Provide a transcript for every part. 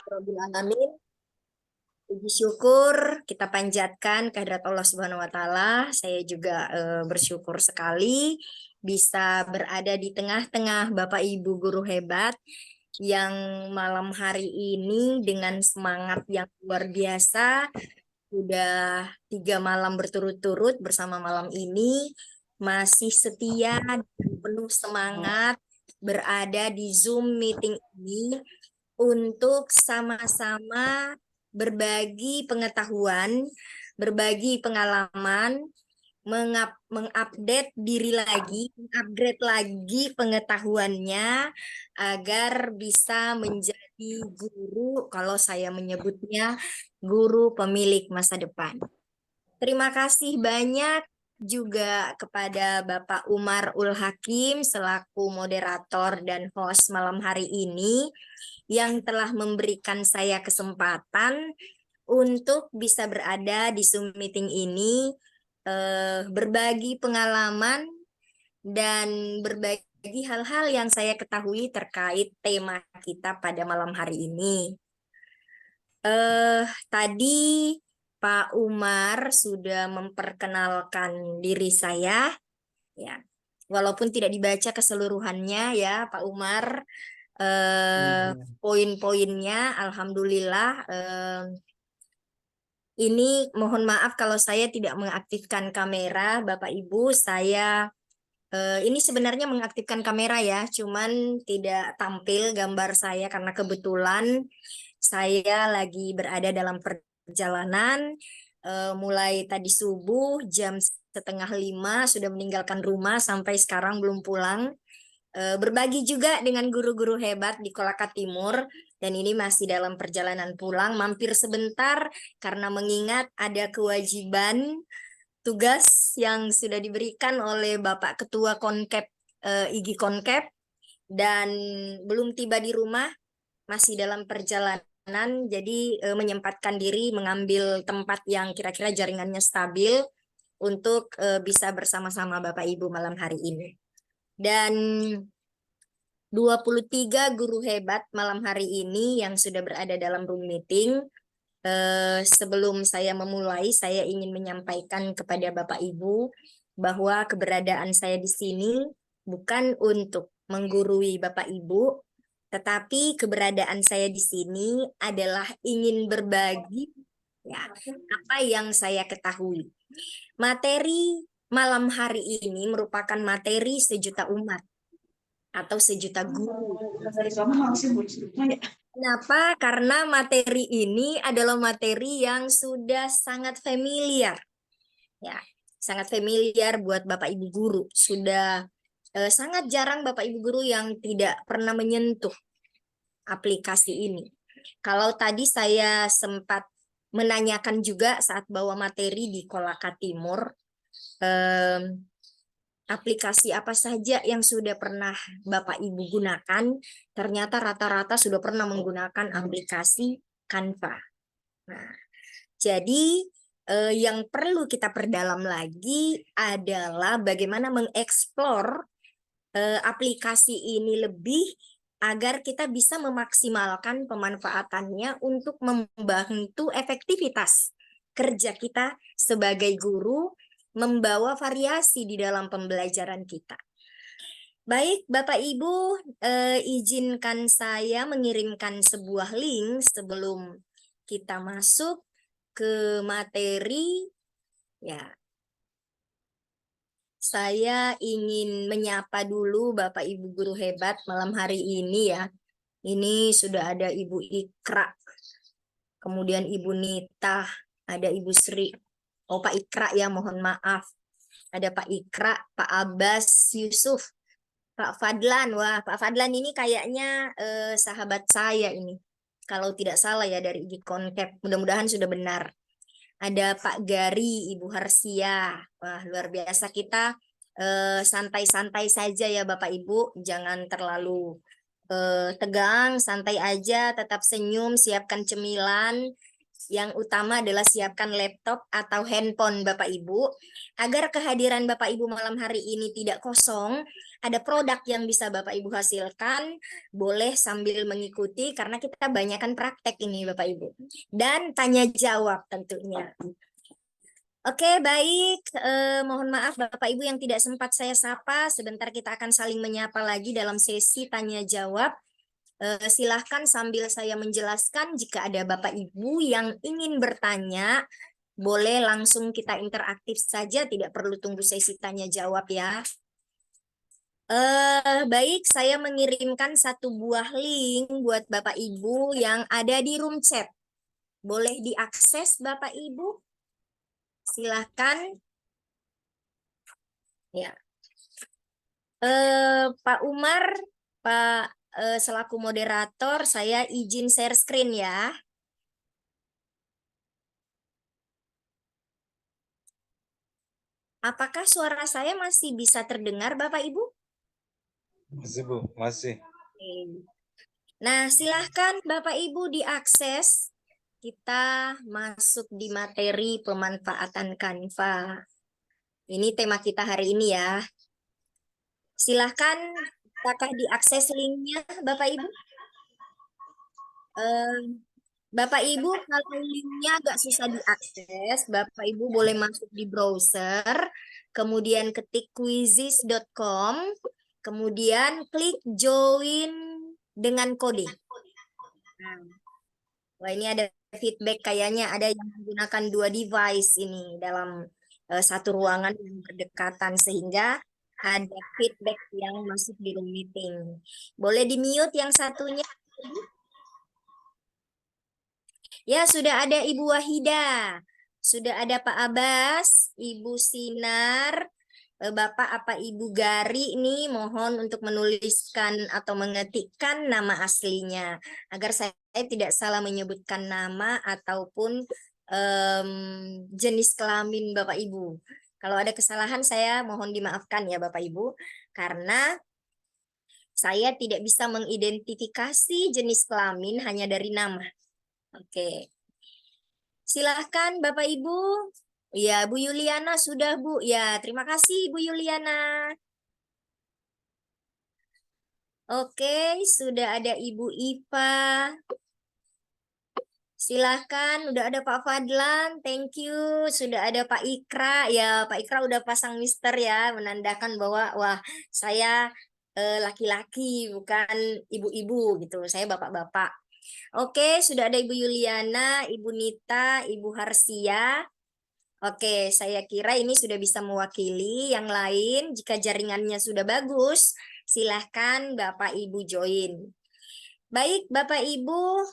Rabbil alamin. Puji syukur kita panjatkan kehadirat Allah Subhanahu wa taala. Saya juga bersyukur sekali bisa berada di tengah-tengah Bapak Ibu guru hebat yang malam hari ini dengan semangat yang luar biasa sudah 3 malam berturut-turut bersama malam ini masih setia dan penuh semangat berada di Zoom meeting ini untuk sama-sama berbagi pengetahuan, berbagi pengalaman, mengupdate diri lagi, mengupgrade lagi pengetahuannya agar bisa menjadi guru, kalau saya menyebutnya guru pemilik masa depan. Terima kasih banyak juga kepada Bapak Umar Ul Hakim selaku moderator dan host malam hari ini yang telah memberikan saya kesempatan untuk bisa berada di Zoom meeting ini, berbagi pengalaman dan berbagi hal-hal yang saya ketahui terkait tema kita pada malam hari ini. Tadi Pak Umar sudah memperkenalkan diri saya, ya. Walaupun tidak dibaca keseluruhannya ya, Pak Umar. Poin-poinnya, alhamdulillah. Ini mohon maaf kalau saya tidak mengaktifkan kamera, Bapak Ibu. Saya ini sebenarnya mengaktifkan kamera ya, cuman tidak tampil gambar saya karena kebetulan saya lagi berada dalam perjalanan mulai tadi subuh jam 4:30 sudah meninggalkan rumah sampai sekarang belum pulang. Berbagi juga dengan guru-guru hebat di Kolaka Timur dan ini masih dalam perjalanan pulang, mampir sebentar karena mengingat ada kewajiban tugas yang sudah diberikan oleh Bapak Ketua Konkep IGI Konkep dan belum tiba di rumah, masih dalam perjalanan, jadi menyempatkan diri mengambil tempat yang kira-kira jaringannya stabil untuk bisa bersama-sama Bapak Ibu malam hari ini. Dan 23 guru hebat malam hari ini yang sudah berada dalam room meeting. Sebelum saya memulai, saya ingin menyampaikan kepada Bapak Ibu bahwa keberadaan saya di sini bukan untuk menggurui Bapak Ibu, tetapi keberadaan saya di sini adalah ingin berbagi ya, apa yang saya ketahui. Materi malam hari ini merupakan materi sejuta umat atau sejuta guru. Kenapa? Karena materi ini adalah materi yang sudah sangat familiar. Ya, sangat familiar buat Bapak Ibu guru. Sudah sangat jarang Bapak Ibu guru yang tidak pernah menyentuh aplikasi ini. Kalau tadi saya sempat menanyakan juga saat bawa materi di Kolaka Timur, aplikasi apa saja yang sudah pernah Bapak Ibu gunakan, ternyata rata-rata sudah pernah menggunakan aplikasi Canva. Nah, jadi yang perlu kita perdalam lagi adalah bagaimana mengeksplor aplikasi ini lebih agar kita bisa memaksimalkan pemanfaatannya untuk membantu efektivitas kerja kita sebagai guru, membawa variasi di dalam pembelajaran kita. Baik, Bapak Ibu, izinkan saya mengirimkan sebuah link sebelum kita masuk ke materi. Ya, saya ingin menyapa dulu Bapak Ibu guru hebat malam hari ini ya. Ini sudah ada Ibu Ikra, kemudian Ibu Nita, ada Ibu Sri. Oh, Pak Ikra ya, mohon maaf. Ada Pak Ikra, Pak Abbas Yusuf, Pak Fadlan. Wah, Pak Fadlan ini kayaknya sahabat saya ini. Kalau tidak salah ya dari IGI Konkep. Mudah-mudahan sudah benar. Ada Pak Gari, Ibu Harsia. Wah, luar biasa. Kita santai-santai saja ya Bapak Ibu. Jangan terlalu tegang, santai aja, tetap senyum, siapkan cemilan. Yang utama adalah siapkan laptop atau handphone Bapak Ibu, agar kehadiran Bapak Ibu malam hari ini tidak kosong, ada produk yang bisa Bapak Ibu hasilkan, boleh sambil mengikuti karena kita banyakkan praktek ini Bapak Ibu. Dan tanya jawab tentunya. Oke, baik. Mohon maaf Bapak Ibu yang tidak sempat saya sapa. Sebentar kita akan saling menyapa lagi dalam sesi tanya jawab. Silahkan sambil saya menjelaskan jika ada Bapak Ibu yang ingin bertanya, boleh langsung kita interaktif saja, tidak perlu tunggu sesi tanya jawab ya. Baik, saya mengirimkan satu buah link buat Bapak Ibu yang ada di room chat. Boleh diakses Bapak Ibu? Silahkan. Ya. Pak Umar, Pak selaku moderator, saya izin share screen ya. Apakah suara saya masih bisa terdengar, Bapak Ibu? Masih, Bu. Masih. Nah, silahkan Bapak Ibu diakses. Kita masuk di materi pemanfaatan Canva. Ini tema kita hari ini ya. Silahkan, apakah diakses linknya, Bapak Ibu? Bapak Ibu, kalau linknya agak susah diakses, Bapak Ibu boleh masuk di browser, kemudian ketik quizizz.com, kemudian klik join dengan kode. Nah, wah ini ada feedback kayaknya ada yang menggunakan dua device ini dalam satu ruangan yang berdekatan sehingga ada feedback yang masuk di room meeting. Boleh di mute yang satunya? Ya, sudah ada Ibu Wahida, sudah ada Pak Abbas, Ibu Sinar, Bapak apa Ibu Gari ini mohon untuk menuliskan atau mengetikkan nama aslinya agar saya tidak salah menyebutkan nama ataupun jenis kelamin Bapak Ibu. Kalau ada kesalahan saya mohon dimaafkan ya Bapak Ibu karena saya tidak bisa mengidentifikasi jenis kelamin hanya dari nama. Oke. Silahkan Bapak Ibu. Ya, Bu Yuliana sudah Bu. Ya, terima kasih Bu Yuliana. Oke, sudah ada Ibu Ipa. Silahkan, udah ada Pak Fadlan, thank you. Sudah ada Pak Ikra, ya Pak Ikra udah pasang mister ya, menandakan bahwa wah saya laki-laki bukan ibu-ibu gitu, saya bapak-bapak. Oke, sudah ada Ibu Yuliana, Ibu Nita, Ibu Harsia. Oke, saya kira ini sudah bisa mewakili yang lain. Jika jaringannya sudah bagus, silahkan Bapak Ibu join. Baik, Bapak Ibu,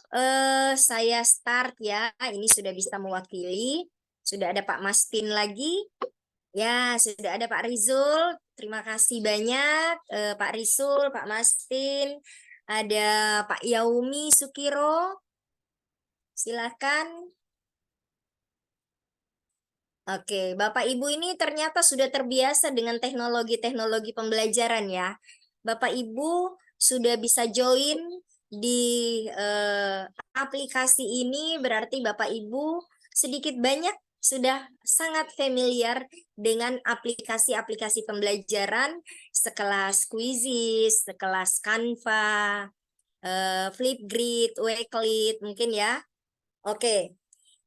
saya start ya. Ini sudah bisa mewakili. Sudah ada Pak Mastin lagi. Ya, sudah ada Pak Rizul. Terima kasih banyak, Pak Rizul, Pak Mastin. Ada Pak Yaumi Sukiro. Silakan. Oke, Bapak Ibu ini ternyata sudah terbiasa dengan teknologi-teknologi pembelajaran ya. Bapak Ibu sudah bisa join di aplikasi ini, berarti Bapak Ibu sedikit banyak sudah sangat familiar dengan aplikasi-aplikasi pembelajaran sekelas Quizizz, sekelas Canva, Flipgrid, Wakelet mungkin ya. Oke,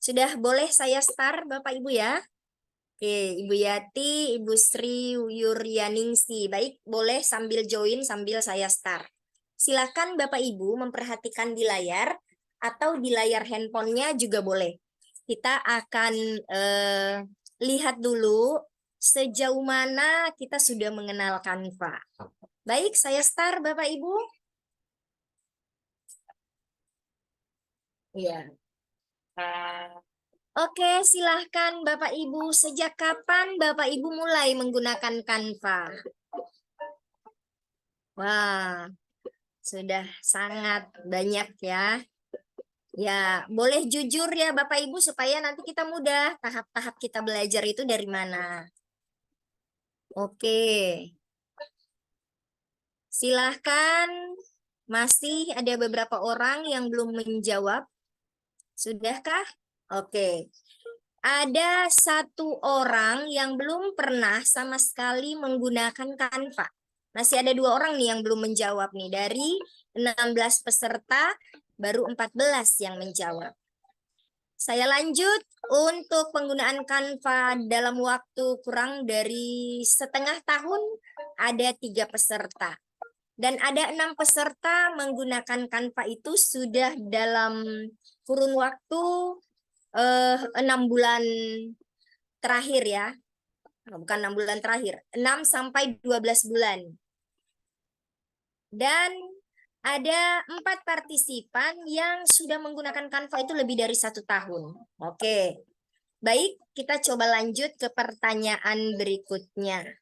sudah boleh saya start Bapak Ibu ya? Oke, Ibu Yati, Ibu Sri Yuryaningsi. Baik, boleh sambil join, sambil saya start. Silakan Bapak Ibu memperhatikan di layar atau di layar handphonenya juga boleh. Kita akan lihat dulu sejauh mana kita sudah mengenal Canva. Baik, saya start Bapak Ibu. Iya. Oke, silahkan Bapak Ibu. Sejak kapan Bapak Ibu mulai menggunakan Canva? Wah, sudah sangat banyak ya. Ya, boleh jujur ya Bapak Ibu supaya nanti kita mudah tahap-tahap kita belajar itu dari mana. Oke, silahkan. Masih ada beberapa orang yang belum menjawab. Sudahkah? Oke. Ada satu orang yang belum pernah sama sekali menggunakan Canva. Masih ada 2 orang nih yang belum menjawab nih. Dari 16 peserta, baru 14 yang menjawab. Saya lanjut untuk penggunaan Canva dalam waktu kurang dari setengah tahun, ada 3 peserta. Dan ada 6 peserta menggunakan Canva itu sudah dalam kurun waktu 6 bulan terakhir ya. Bukan 6 bulan terakhir, 6 sampai 12 bulan. Dan ada 4 partisipan yang sudah menggunakan Canva itu lebih dari 1 tahun. Oke, baik, kita coba lanjut ke pertanyaan berikutnya.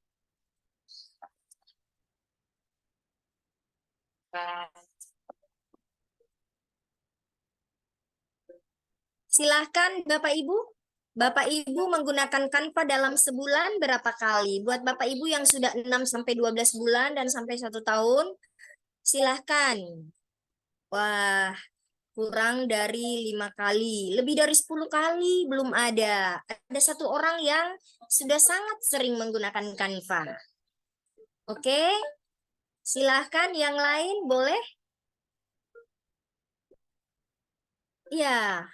Silahkan Bapak Ibu. Bapak Ibu menggunakan Canva dalam sebulan berapa kali? Buat Bapak Ibu yang sudah 6 sampai 12 bulan dan sampai 1 tahun, silahkan. Wah, kurang dari 5 kali. Lebih dari 10 kali belum ada. Ada 1 orang yang sudah sangat sering menggunakan Canva. Oke, silahkan yang lain boleh? Ya,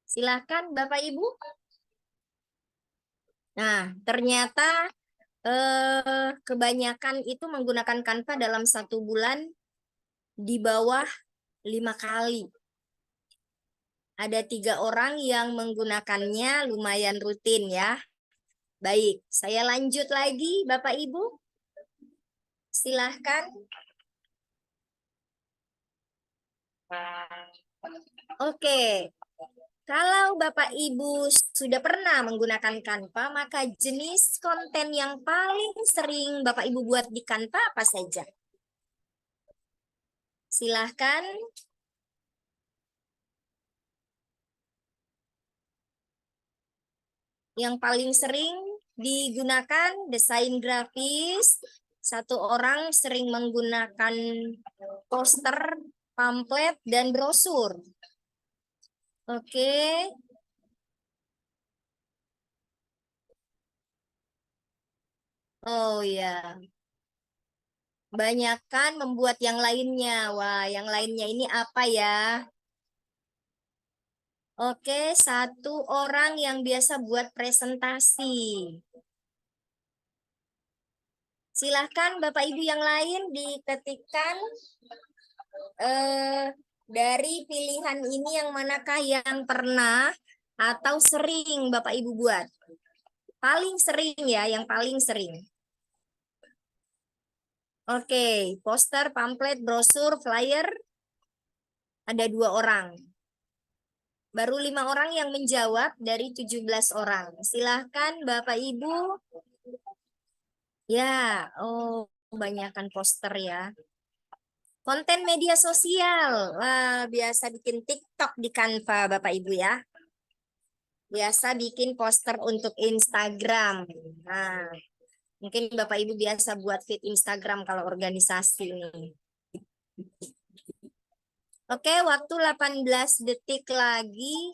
silahkan Bapak Ibu. Nah, ternyata kebanyakan itu menggunakan Canva dalam 1 bulan di bawah 5 kali. Ada 3 orang yang menggunakannya lumayan rutin ya. Baik, saya lanjut lagi Bapak Ibu. Silahkan. Oke, kalau Bapak Ibu sudah pernah menggunakan Canva, maka jenis konten yang paling sering Bapak Ibu buat di Canva apa saja? Silahkan. Yang paling sering digunakan desain grafis. 1 orang sering menggunakan poster, pamflet, dan brosur. Oke. Oh ya, banyakkan membuat yang lainnya. Wah, yang lainnya ini apa ya? Oke, 1 orang yang biasa buat presentasi. Silahkan Bapak Ibu yang lain diketikkan dari pilihan ini yang manakah yang pernah atau sering Bapak Ibu buat. Paling sering ya, yang paling sering. Oke, poster, pamflet, brosur, flyer. Ada 2 orang. Baru 5 orang yang menjawab dari 17 orang. Silahkan Bapak Ibu. Ya, oh banyakkan poster ya. Konten media sosial. Wah, biasa bikin TikTok di Canva Bapak Ibu ya. Biasa bikin poster untuk Instagram. Nah, mungkin Bapak Ibu biasa buat feed Instagram kalau organisasi nih. Oke, waktu 18 detik lagi.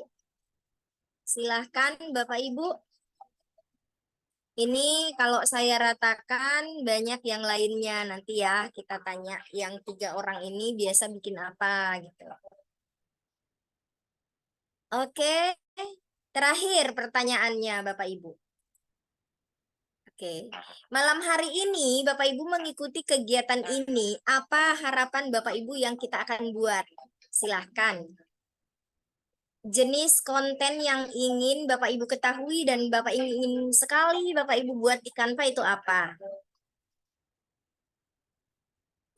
Silahkan Bapak Ibu. Ini kalau saya ratakan banyak yang lainnya. Nanti ya kita tanya yang 3 orang ini biasa bikin apa gitu. Oke, terakhir pertanyaannya Bapak Ibu. Oke, malam hari ini Bapak Ibu mengikuti kegiatan ini, apa harapan Bapak Ibu yang kita akan buat? Silahkan. Jenis konten yang ingin Bapak Ibu ketahui dan Bapak ingin sekali Bapak Ibu buat di Canva itu apa?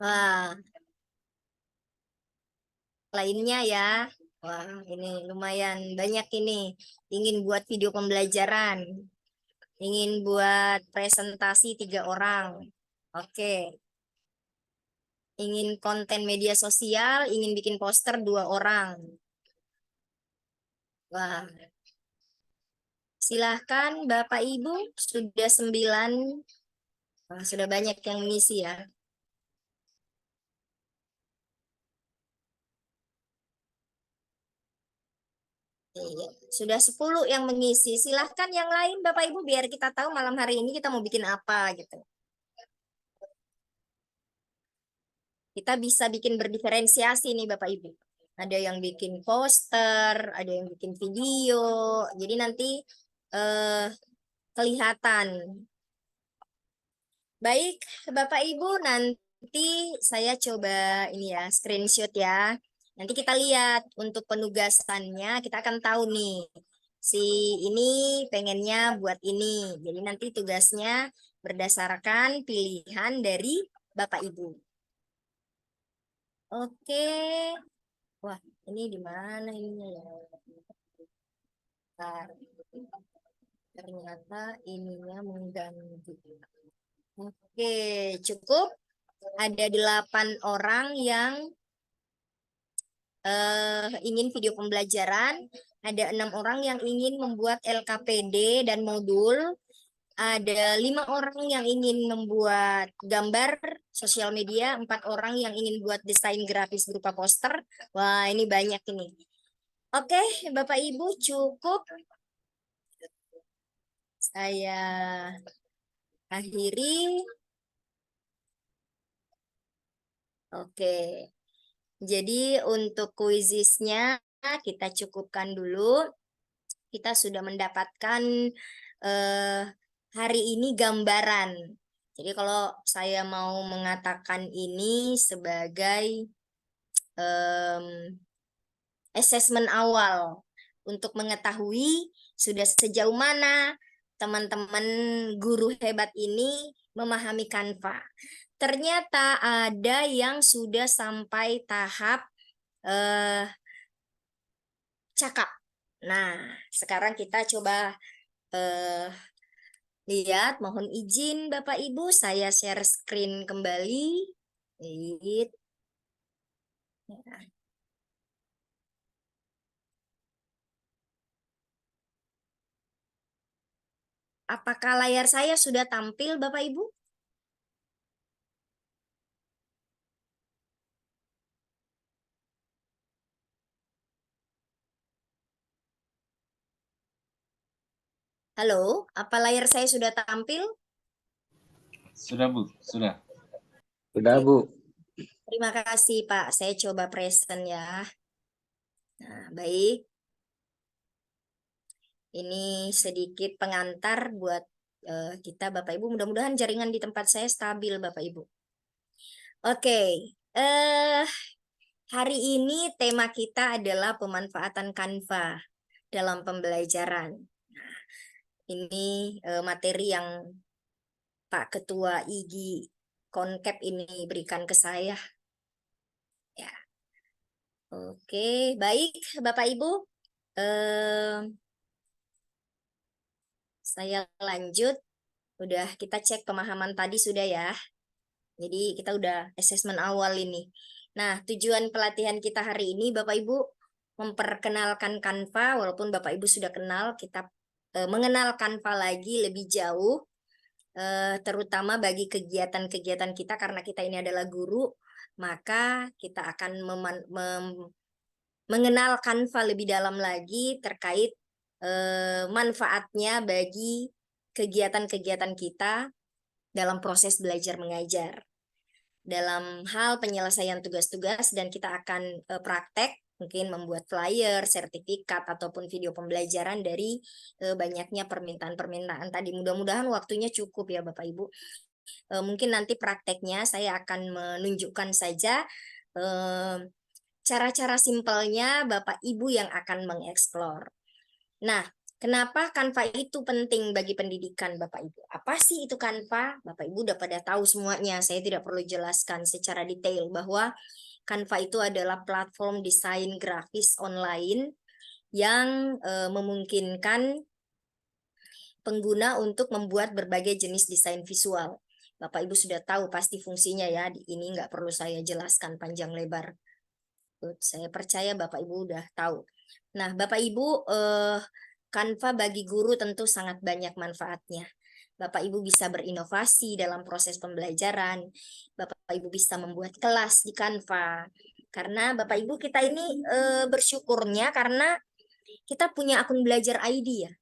Wah, lainnya ya. Wah, ini lumayan banyak ini. Ingin buat video pembelajaran, ingin buat presentasi 3 orang. Oke. Ingin konten media sosial, ingin bikin poster 2 orang. Wah, silahkan Bapak Ibu, sudah 9. Wah, sudah banyak yang mengisi ya. Iya, sudah 10 yang mengisi. Silahkan yang lain Bapak Ibu biar kita tahu malam hari ini kita mau bikin apa gitu. Kita bisa bikin berdiferensiasi nih Bapak Ibu. Ada yang bikin poster, ada yang bikin video. Jadi nanti eh, kelihatan. Baik, Bapak Ibu, nanti saya coba ini ya, screenshot ya. Nanti kita lihat untuk penugasannya, kita akan tahu nih. Si ini pengennya buat ini. Jadi nanti tugasnya berdasarkan pilihan dari Bapak Ibu. Oke. Wah, ini di mana ininya ya? Bentar. Ternyata ininya mengganggu. Oke, cukup. Ada 8 orang yang ingin video pembelajaran. Ada 6 orang yang ingin membuat LKPD dan modul. Ada 5 orang yang ingin membuat gambar sosial media. 4 orang yang ingin buat desain grafis berupa poster. Wah, ini banyak ini. Oke, Bapak Ibu cukup. Saya akhiri. Oke, jadi untuk kuisisnya kita cukupkan dulu. Kita sudah mendapatkan eh, hari ini gambaran. Jadi kalau saya mau mengatakan ini sebagai em, assessment awal untuk mengetahui sudah sejauh mana teman-teman guru hebat ini memahami Canva. Ternyata ada yang sudah sampai tahap cakap. Nah, sekarang kita coba eh, lihat. Mohon izin Bapak Ibu, saya share screen kembali. Wait. Apakah layar saya sudah tampil Bapak Ibu? Halo, apa layar saya sudah tampil? Sudah Bu, sudah. Sudah, Bu. Terima kasih Pak, saya coba present ya. Nah, baik. Ini sedikit pengantar buat kita Bapak Ibu. Mudah-mudahan jaringan di tempat saya stabil Bapak Ibu. Oke, hari ini tema kita adalah pemanfaatan Canva dalam pembelajaran. Nah, ini materi yang Pak Ketua IGI Konkep ini berikan ke saya. Ya. Oke, baik Bapak Ibu. Saya lanjut. Udah kita cek pemahaman tadi sudah ya. Jadi kita udah asesmen awal ini. Nah, tujuan pelatihan kita hari ini Bapak Ibu memperkenalkan Canva, walaupun Bapak Ibu sudah kenal, kita mengenal Canva lagi lebih jauh, terutama bagi kegiatan-kegiatan kita karena kita ini adalah guru, maka kita akan mengenal Canva lebih dalam lagi terkait manfaatnya bagi kegiatan-kegiatan kita dalam proses belajar mengajar. Dalam hal penyelesaian tugas-tugas dan kita akan praktek mungkin membuat flyer, sertifikat ataupun video pembelajaran dari banyaknya permintaan-permintaan tadi. Mudah-mudahan waktunya cukup ya Bapak Ibu. Mungkin nanti prakteknya saya akan menunjukkan saja cara-cara simpelnya Bapak Ibu yang akan mengeksplor. Nah, kenapa Canva itu penting bagi pendidikan Bapak Ibu? Apa sih itu Canva? Bapak Ibu udah pada tahu semuanya. Saya tidak perlu jelaskan secara detail bahwa Canva itu adalah platform desain grafis online yang memungkinkan pengguna untuk membuat berbagai jenis desain visual. Bapak Ibu sudah tahu pasti fungsinya ya. Ini nggak perlu saya jelaskan panjang lebar. Saya percaya Bapak Ibu udah tahu. Nah, Bapak Ibu, Canva bagi guru tentu sangat banyak manfaatnya. Bapak Ibu bisa berinovasi dalam proses pembelajaran. Bapak Ibu bisa membuat kelas di Canva. Karena Bapak Ibu kita ini bersyukurnya karena kita punya akun belajar ID ya.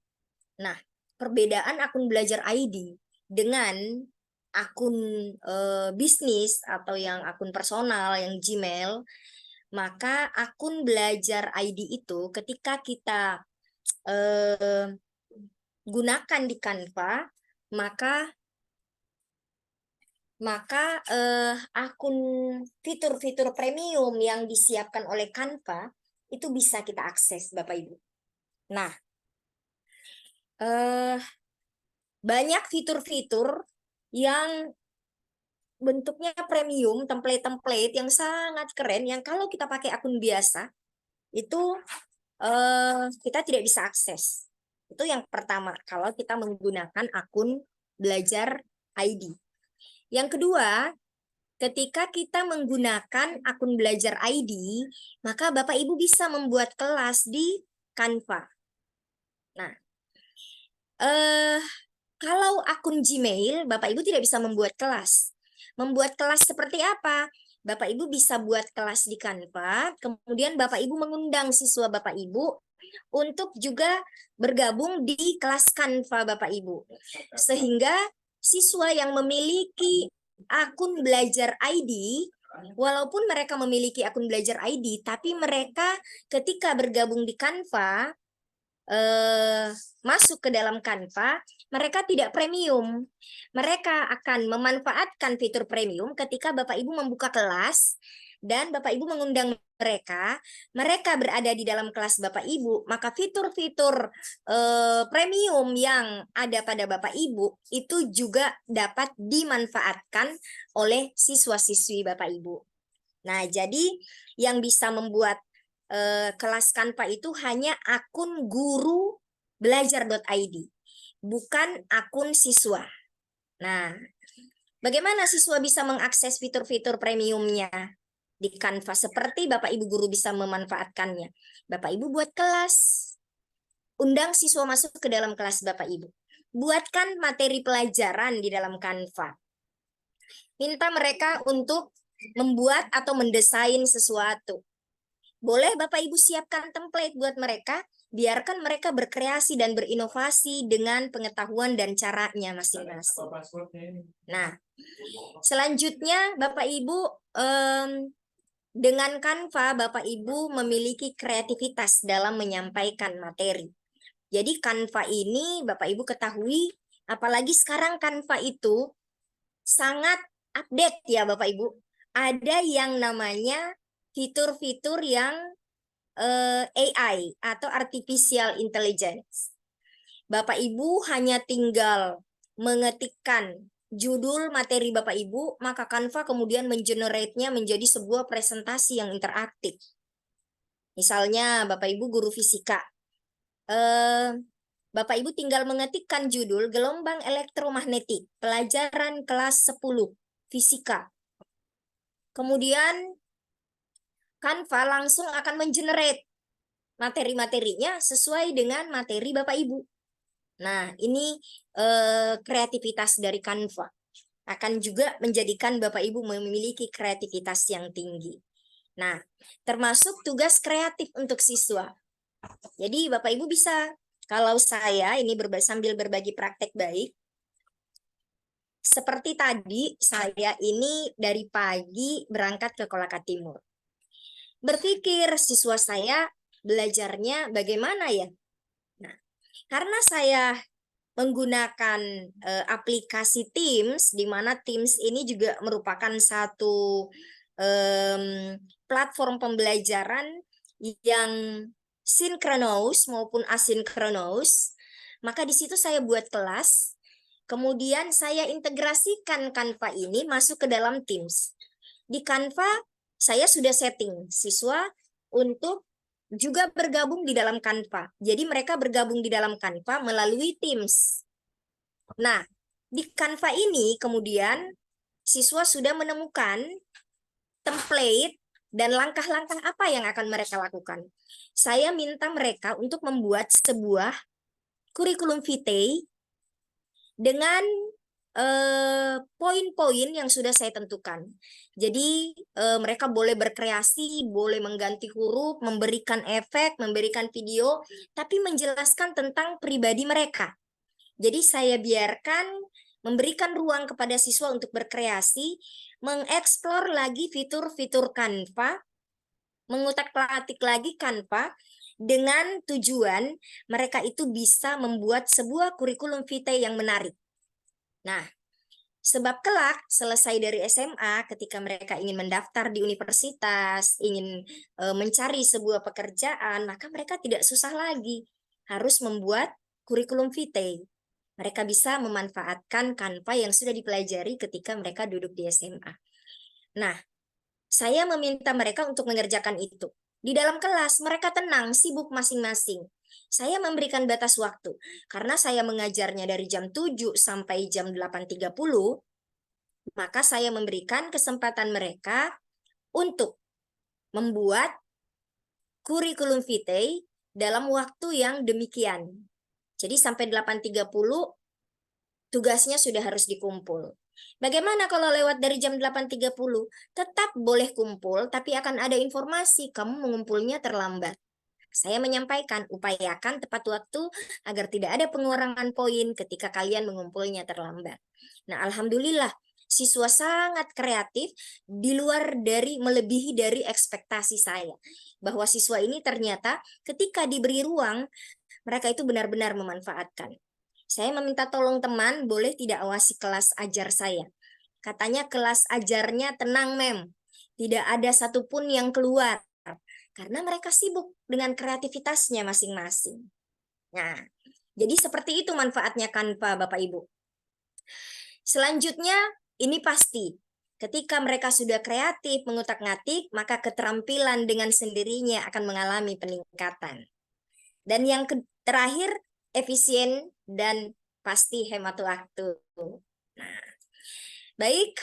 Nah, perbedaan akun belajar ID dengan akun bisnis atau yang akun personal, yang Gmail, maka akun belajar ID itu ketika kita gunakan di Canva, maka akun fitur-fitur premium yang disiapkan oleh Canva itu bisa kita akses, Bapak Ibu. Nah, banyak fitur-fitur yang bentuknya premium, template-template yang sangat keren, yang kalau kita pakai akun biasa, itu kita tidak bisa akses. Itu yang pertama, kalau kita menggunakan akun belajar ID. Yang kedua, ketika kita menggunakan akun belajar ID, maka Bapak Ibu bisa membuat kelas di Canva. Nah, kalau akun Gmail, Bapak Ibu tidak bisa membuat kelas. Membuat kelas seperti apa? Bapak Ibu bisa buat kelas di Canva, kemudian Bapak Ibu mengundang siswa Bapak Ibu untuk juga bergabung di kelas Canva Bapak Ibu. Sehingga siswa yang memiliki akun belajar ID, walaupun mereka memiliki akun belajar ID, tapi mereka ketika bergabung di Canva, masuk ke dalam Canva, mereka tidak premium. Mereka akan memanfaatkan fitur premium ketika Bapak Ibu membuka kelas dan Bapak Ibu mengundang mereka berada di dalam kelas Bapak Ibu, maka fitur-fitur premium yang ada pada Bapak Ibu itu juga dapat dimanfaatkan oleh siswa-siswi Bapak Ibu. Nah, jadi yang bisa membuat kelas Canva itu hanya akun guru belajar.id, bukan akun siswa. Nah, bagaimana siswa bisa mengakses fitur-fitur premiumnya di Canva? Seperti Bapak Ibu guru bisa memanfaatkannya. Bapak Ibu buat kelas, undang siswa masuk ke dalam kelas Bapak Ibu. Buatkan materi pelajaran di dalam Canva. Minta mereka untuk membuat atau mendesain sesuatu. Boleh Bapak Ibu siapkan template buat mereka, biarkan mereka berkreasi dan berinovasi dengan pengetahuan dan caranya masing-masing. Nah, selanjutnya Bapak Ibu dengan Canva Bapak Ibu memiliki kreativitas dalam menyampaikan materi. Jadi Canva ini Bapak Ibu ketahui, apalagi sekarang Canva itu sangat update ya Bapak Ibu. Ada yang namanya fitur-fitur yang AI atau Artificial Intelligence. Bapak Ibu hanya tinggal mengetikkan judul materi Bapak Ibu, maka Canva kemudian mengenerate-nya menjadi sebuah presentasi yang interaktif. Misalnya Bapak Ibu guru fisika, Bapak Ibu tinggal mengetikkan judul gelombang elektromagnetik, pelajaran kelas 10, fisika. Kemudian Canva langsung akan mengenerate materi-materinya sesuai dengan materi Bapak Ibu. Nah, ini kreativitas dari Canva. Akan juga menjadikan Bapak Ibu memiliki kreativitas yang tinggi. Nah, termasuk tugas kreatif untuk siswa. Jadi Bapak Ibu bisa, kalau saya ini sambil berbagi praktek baik, seperti tadi saya ini dari pagi berangkat ke Kolaka Timur. Berpikir siswa saya belajarnya bagaimana ya? Nah, karena saya menggunakan aplikasi Teams, di mana Teams ini juga merupakan satu platform pembelajaran yang sinkronos maupun asinkronos, maka di situ saya buat kelas, kemudian saya integrasikan Canva ini masuk ke dalam Teams. Di Canva saya sudah setting siswa untuk juga bergabung di dalam Canva. Jadi mereka bergabung di dalam Canva melalui Teams. Nah, di Canva ini kemudian siswa sudah menemukan template dan langkah-langkah apa yang akan mereka lakukan. Saya minta mereka untuk membuat sebuah kurikulum vitae dengan poin-poin yang sudah saya tentukan. Jadi mereka boleh berkreasi, boleh mengganti huruf, memberikan efek, memberikan video, tapi menjelaskan tentang pribadi mereka. Jadi saya biarkan memberikan ruang kepada siswa untuk berkreasi, mengeksplor lagi fitur-fitur Canva, mengutak-atik lagi Canva dengan tujuan mereka itu bisa membuat sebuah kurikulum vitae yang menarik. Nah, sebab kelak selesai dari SMA, ketika mereka ingin mendaftar di universitas, ingin mencari sebuah pekerjaan, maka mereka tidak susah lagi harus membuat kurikulum vitae. Mereka bisa memanfaatkan Canva yang sudah dipelajari ketika mereka duduk di SMA. Nah, saya meminta mereka untuk mengerjakan itu. Di dalam kelas, mereka tenang, sibuk masing-masing. Saya memberikan batas waktu. Karena saya mengajarnya dari jam 7 sampai jam 8.30, maka saya memberikan kesempatan mereka untuk membuat kurikulum vitae dalam waktu yang demikian. Jadi sampai 8.30 tugasnya sudah harus dikumpul. Bagaimana kalau lewat dari jam 8.30? Tetap boleh kumpul, tapi akan ada informasi kamu mengumpulnya terlambat. Saya menyampaikan, upayakan tepat waktu agar tidak ada pengurangan poin ketika kalian mengumpulnya terlambat. Nah, alhamdulillah, siswa sangat kreatif di luar dari melebihi dari ekspektasi saya. Bahwa siswa ini ternyata ketika diberi ruang, mereka itu benar-benar memanfaatkan. Saya meminta tolong teman, boleh tidak awasi kelas ajar saya. Katanya kelas ajarnya tenang, Mem. Tidak ada satupun yang keluar. Karena mereka sibuk dengan kreativitasnya masing-masing. Nah, jadi seperti itu manfaatnya Canva, Bapak Ibu. Selanjutnya, ini pasti. Ketika mereka sudah kreatif, mengutak-ngatik, maka keterampilan dengan sendirinya akan mengalami peningkatan. Dan yang terakhir, efisien dan pasti hemat waktu. Nah, baik,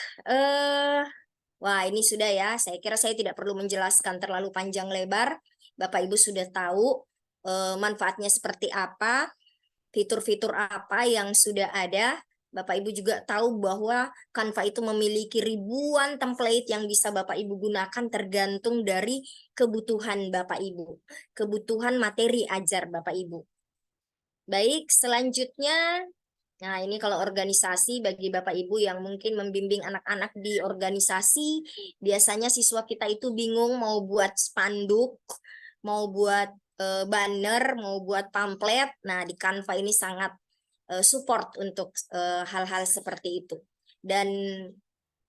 wah ini sudah ya. Saya kira saya tidak perlu menjelaskan terlalu panjang lebar. Bapak Ibu sudah tahu manfaatnya seperti apa, fitur-fitur apa yang sudah ada. Bapak Ibu juga tahu bahwa Canva itu memiliki ribuan template yang bisa Bapak Ibu gunakan tergantung dari kebutuhan Bapak Ibu, kebutuhan materi ajar Bapak Ibu. Baik, selanjutnya, nah ini kalau organisasi bagi Bapak Ibu yang mungkin membimbing anak-anak di organisasi, biasanya siswa kita itu bingung mau buat spanduk, mau buat banner, mau buat pamflet. Nah, di Canva ini sangat support untuk hal-hal seperti itu. Dan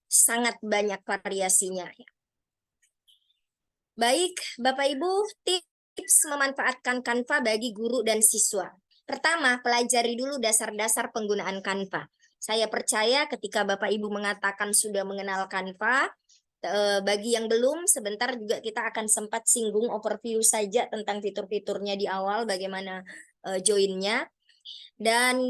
sangat banyak variasinya. Baik, Bapak Ibu, tips memanfaatkan Canva bagi guru dan siswa. Pertama, pelajari dulu dasar-dasar penggunaan Canva. Saya percaya ketika Bapak Ibu mengatakan sudah mengenal Canva, bagi yang belum, sebentar juga kita akan sempat singgung overview saja tentang fitur-fiturnya di awal, bagaimana joinnya. Dan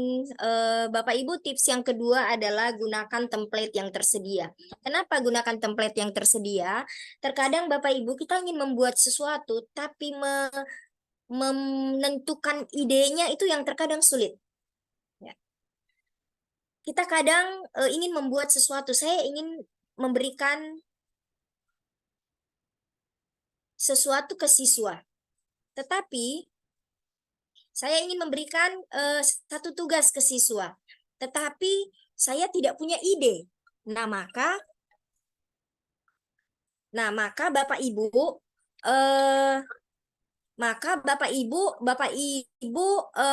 Bapak Ibu, tips yang kedua adalah gunakan template yang tersedia. Kenapa gunakan template yang tersedia? Terkadang Bapak Ibu kita ingin membuat sesuatu, tapi menentukan idenya itu yang terkadang sulit. Ya. Kita kadang ingin membuat sesuatu, saya ingin memberikan sesuatu ke siswa. Tetapi saya ingin memberikan satu tugas ke siswa, tetapi saya tidak punya ide. Nah, maka Bapak Ibu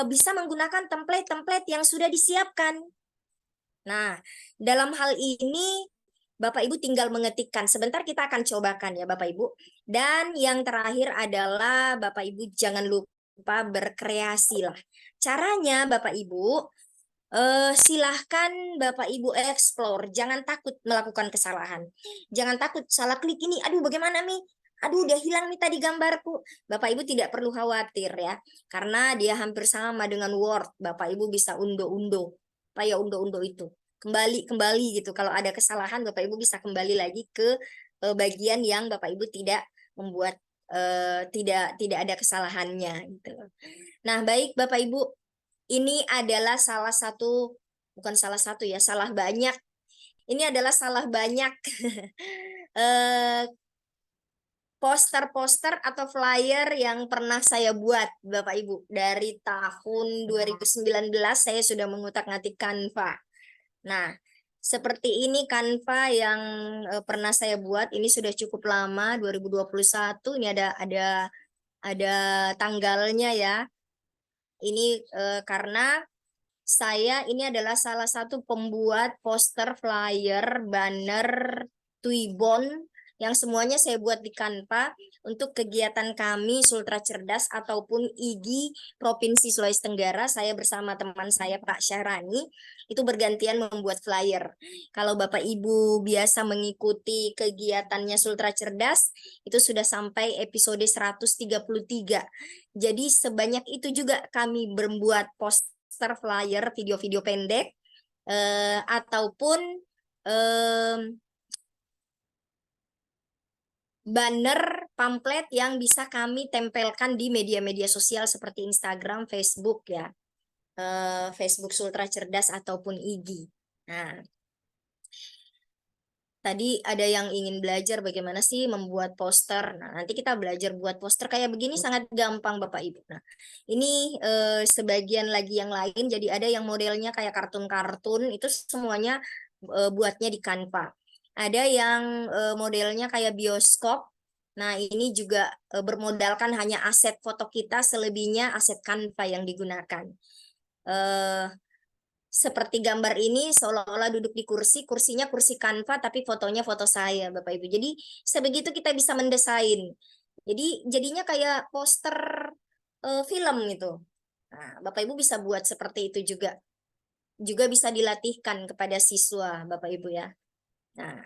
bisa menggunakan template-template yang sudah disiapkan. Nah, dalam hal ini Bapak Ibu tinggal mengetikkan. Sebentar kita akan cobakan ya Bapak Ibu. Dan yang terakhir adalah Bapak Ibu jangan lupa berkreasi lah. Caranya Bapak Ibu silahkan Bapak Ibu explore. Jangan takut melakukan kesalahan. Jangan takut salah klik ini. Aduh bagaimana nih? Aduh udah hilang nih tadi gambarku. Bapak Ibu tidak perlu khawatir ya. Karena dia hampir sama dengan Word. Bapak Ibu bisa undo-undo. Apa ya undo-undo itu? Kembali gitu. Kalau ada kesalahan Bapak Ibu bisa kembali lagi ke bagian yang Bapak Ibu tidak membuat tidak ada kesalahannya gitu. Nah, baik Bapak Ibu, ini adalah salah satu, bukan salah satu ya, salah banyak. Ini adalah salah banyak poster-poster atau flyer yang pernah saya buat Bapak Ibu. Dari tahun 2019 saya sudah mengutak-ngatik Canva. Nah, seperti ini Canva yang pernah saya buat. Ini sudah cukup lama, 2021. Ini ada tanggalnya ya. Ini karena saya ini adalah salah satu pembuat poster, flyer, banner, Twibbon yang semuanya saya buat di Canva untuk kegiatan kami Sultra Cerdas ataupun IGI Provinsi Sulawesi Tenggara. Saya bersama teman saya Pak Syahrani itu bergantian membuat flyer. Kalau Bapak Ibu biasa mengikuti kegiatannya Sultra Cerdas, itu sudah sampai episode 133. Jadi sebanyak itu juga kami membuat poster, flyer, video-video pendek, ataupun banner, pamflet yang bisa kami tempelkan di media-media sosial seperti Instagram, Facebook ya, Facebook Sultra Cerdas ataupun IG. Nah, tadi ada yang ingin belajar bagaimana sih membuat poster. Nah, nanti kita belajar buat poster kayak begini sangat gampang Bapak Ibu. Nah, ini sebagian lagi yang lain. Jadi ada yang modelnya kayak kartun-kartun, itu semuanya buatnya di Canva. Ada yang modelnya kayak bioskop. Nah, ini juga bermodalkan hanya aset foto kita, selebihnya aset Canva yang digunakan. Seperti gambar ini seolah-olah duduk di kursi, kursinya kursi Canva tapi fotonya foto saya Bapak Ibu. Jadi sebegitu kita bisa mendesain. Jadi jadinya kayak poster film gitu. Nah, Bapak Ibu bisa buat seperti itu juga. Juga bisa dilatihkan kepada siswa Bapak Ibu ya. Nah,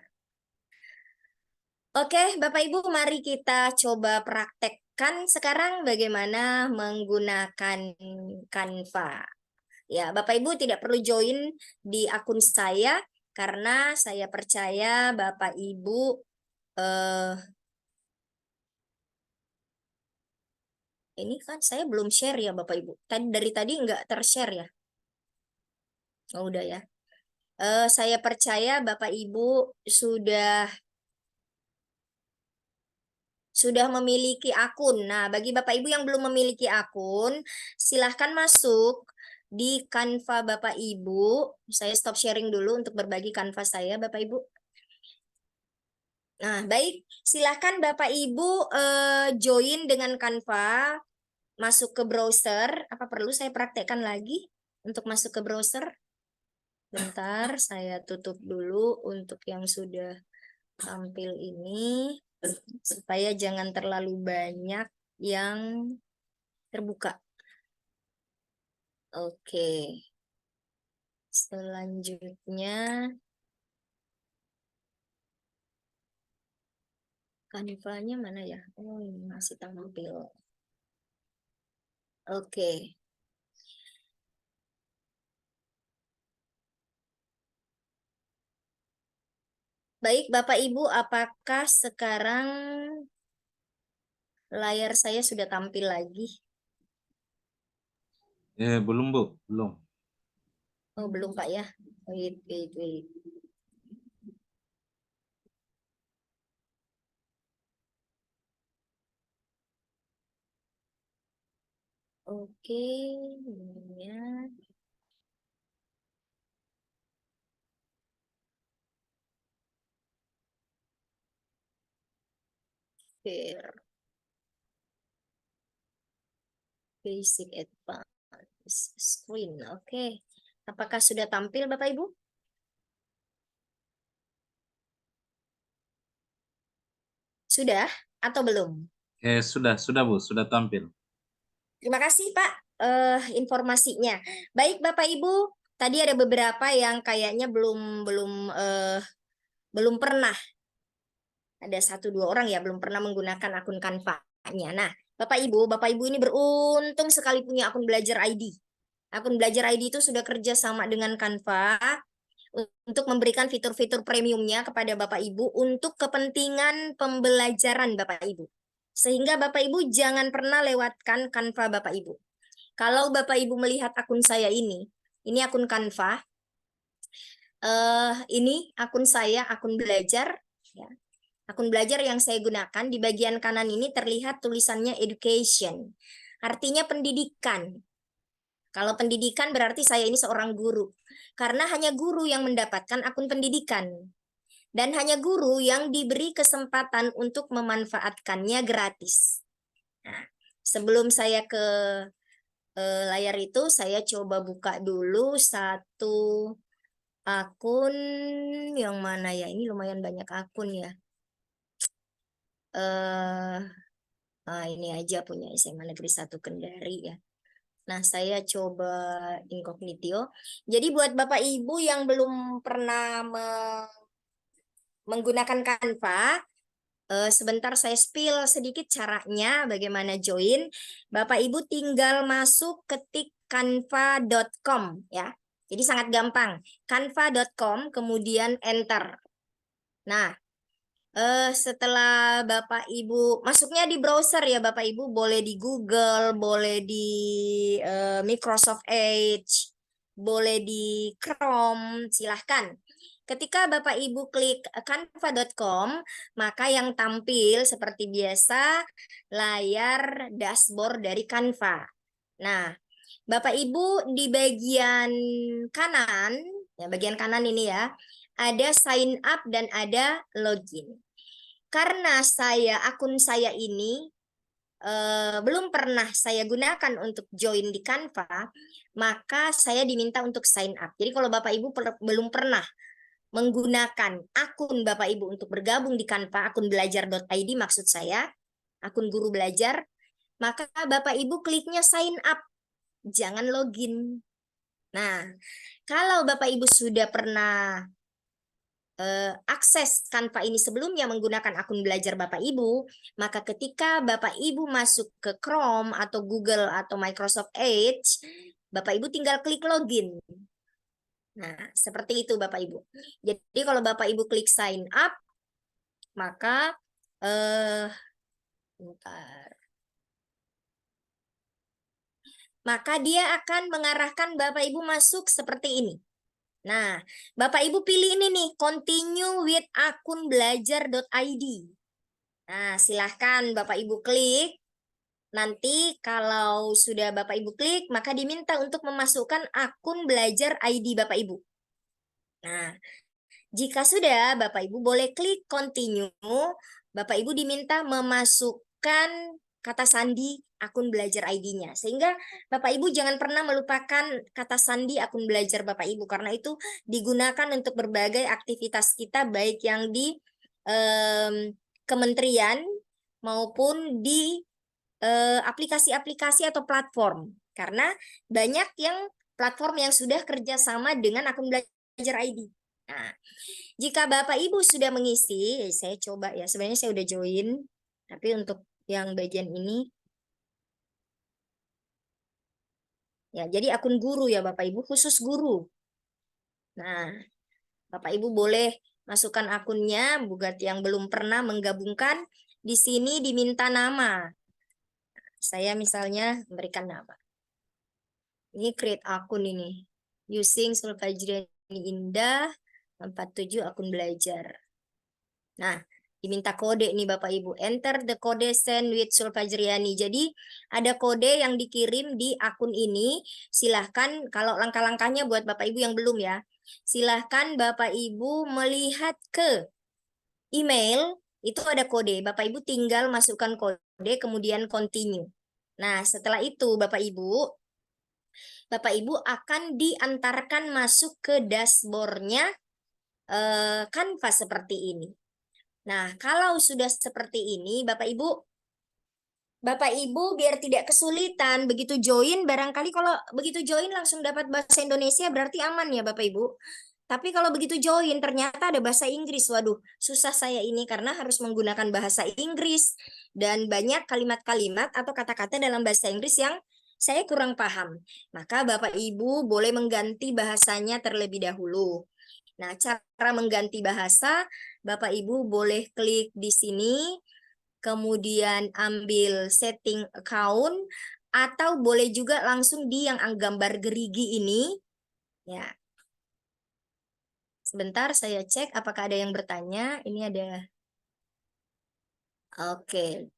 oke Bapak Ibu mari kita coba praktekkan sekarang bagaimana menggunakan Canva. Ya, Bapak Ibu tidak perlu join di akun saya karena saya percaya Bapak Ibu ini kan saya belum share ya Bapak Ibu. Dari tadi nggak tershare ya. Oh, udah ya. Saya percaya Bapak Ibu sudah memiliki akun. Nah, bagi Bapak Ibu yang belum memiliki akun, silahkan masuk di Canva Bapak Ibu. Saya stop sharing dulu untuk berbagi Canva saya Bapak Ibu. Nah, baik. Silahkan Bapak Ibu join dengan Canva, masuk ke browser. Apa perlu saya praktekkan lagi untuk masuk ke browser? Bentar, saya tutup dulu untuk yang sudah tampil ini, supaya jangan terlalu banyak yang terbuka. Oke. Selanjutnya, Canva-nya mana ya? Oh, ini masih tampil. Oke. Baik, Bapak Ibu, apakah sekarang layar saya sudah tampil lagi? Belum Bu, belum. Oh, belum Pak ya. Wait, wait, wait. Oke, ini ya. Share basic advanced screen. Oke. Apakah sudah tampil Bapak Ibu? Sudah atau belum? Sudah Bu, sudah tampil. Terima kasih Pak informasinya. Baik Bapak Ibu, tadi ada beberapa yang kayaknya belum pernah. Ada 1-2 orang ya belum pernah menggunakan akun Canva-nya. Nah, Bapak Ibu ini beruntung sekali punya akun Belajar ID. Akun Belajar ID itu sudah kerja sama dengan Canva untuk memberikan fitur-fitur premiumnya kepada Bapak Ibu untuk kepentingan pembelajaran Bapak Ibu. Sehingga Bapak Ibu jangan pernah lewatkan Canva Bapak Ibu. Kalau Bapak Ibu melihat akun saya ini akun Canva. Ini akun saya, akun belajar. Ya. Akun belajar yang saya gunakan di bagian kanan ini terlihat tulisannya education. Artinya pendidikan. Kalau pendidikan berarti saya ini seorang guru. Karena hanya guru yang mendapatkan akun pendidikan. Dan hanya guru yang diberi kesempatan untuk memanfaatkannya gratis. Nah, sebelum saya ke layar itu, saya coba buka dulu satu akun yang mana ya? Ini lumayan banyak akun ya. Ini aja punya SMA Negeri 1 Kendari ya. Nah, saya coba incognito. Jadi buat Bapak Ibu yang belum pernah menggunakan Canva, sebentar saya spill sedikit caranya bagaimana join. Bapak Ibu tinggal masuk ketik canva.com ya. Jadi sangat gampang. Canva.com kemudian enter. Nah, setelah Bapak Ibu masuknya di browser ya Bapak Ibu, boleh di Google, boleh di Microsoft Edge, boleh di Chrome, silahkan. Ketika Bapak Ibu klik canva.com, maka yang tampil seperti biasa layar dashboard dari Canva. Nah, Bapak Ibu di bagian kanan, ya bagian kanan ini ya, ada sign up dan ada login. Karena akun saya ini belum pernah saya gunakan untuk join di Canva, maka saya diminta untuk sign up. Jadi kalau Bapak Ibu belum pernah menggunakan akun Bapak Ibu untuk bergabung di Canva, akun belajar.id maksud saya, akun guru belajar, maka Bapak Ibu kliknya sign up, jangan login. Nah, kalau Bapak Ibu sudah pernah akses Canva ini sebelumnya menggunakan akun belajar Bapak Ibu, maka ketika Bapak Ibu masuk ke Chrome atau Google atau Microsoft Edge, Bapak Ibu tinggal klik login. Nah, seperti itu Bapak Ibu. Jadi kalau Bapak Ibu klik sign up, maka bentar. Maka dia akan mengarahkan Bapak Ibu masuk seperti ini. Nah, Bapak Ibu pilih ini nih, continue with akun belajar.id. Nah, silahkan Bapak Ibu klik. Nanti kalau sudah Bapak Ibu klik, maka diminta untuk memasukkan akun belajar ID Bapak Ibu. Nah, jika sudah, Bapak Ibu boleh klik continue. Bapak Ibu diminta memasukkan kata sandi akun belajar ID-nya. Sehingga Bapak Ibu jangan pernah melupakan kata sandi akun belajar Bapak Ibu. Karena itu digunakan untuk berbagai aktivitas kita, baik yang di kementerian maupun di aplikasi-aplikasi atau platform. Karena banyak yang platform yang sudah kerjasama dengan akun belajar ID. Nah, jika Bapak Ibu sudah mengisi, saya coba ya, sebenarnya saya udah join, tapi untuk yang bagian ini, ya jadi akun guru ya Bapak Ibu, khusus guru. Nah, Bapak Ibu boleh masukkan akunnya, buat yang belum pernah menggabungkan, di sini diminta nama. Saya misalnya memberikan nama. Ini create akun ini. Using Sulfajriani Indah 47 akun belajar. Nah, diminta kode nih Bapak Ibu. Enter the code send with Sulfajriani. Jadi ada kode yang dikirim di akun ini. Silahkan kalau langkah-langkahnya buat Bapak Ibu yang belum ya. Silahkan Bapak Ibu melihat ke email. Itu ada kode. Bapak Ibu tinggal masukkan kode kemudian continue. Nah, setelah itu Bapak Ibu akan diantarkan masuk ke dashboardnya Canva seperti ini. Nah, kalau sudah seperti ini, Bapak Ibu biar tidak kesulitan begitu join, barangkali kalau begitu join langsung dapat bahasa Indonesia berarti aman ya Bapak Ibu. Tapi kalau begitu join ternyata ada bahasa Inggris, waduh, susah saya ini karena harus menggunakan bahasa Inggris dan banyak kalimat-kalimat atau kata-kata dalam bahasa Inggris yang saya kurang paham. Maka Bapak Ibu boleh mengganti bahasanya terlebih dahulu. Nah, cara mengganti bahasa, Bapak Ibu boleh klik di sini, kemudian ambil setting account, atau boleh juga langsung di yang gambar gerigi ini. Ya, sebentar saya cek apakah ada yang bertanya. Ini ada. Oke.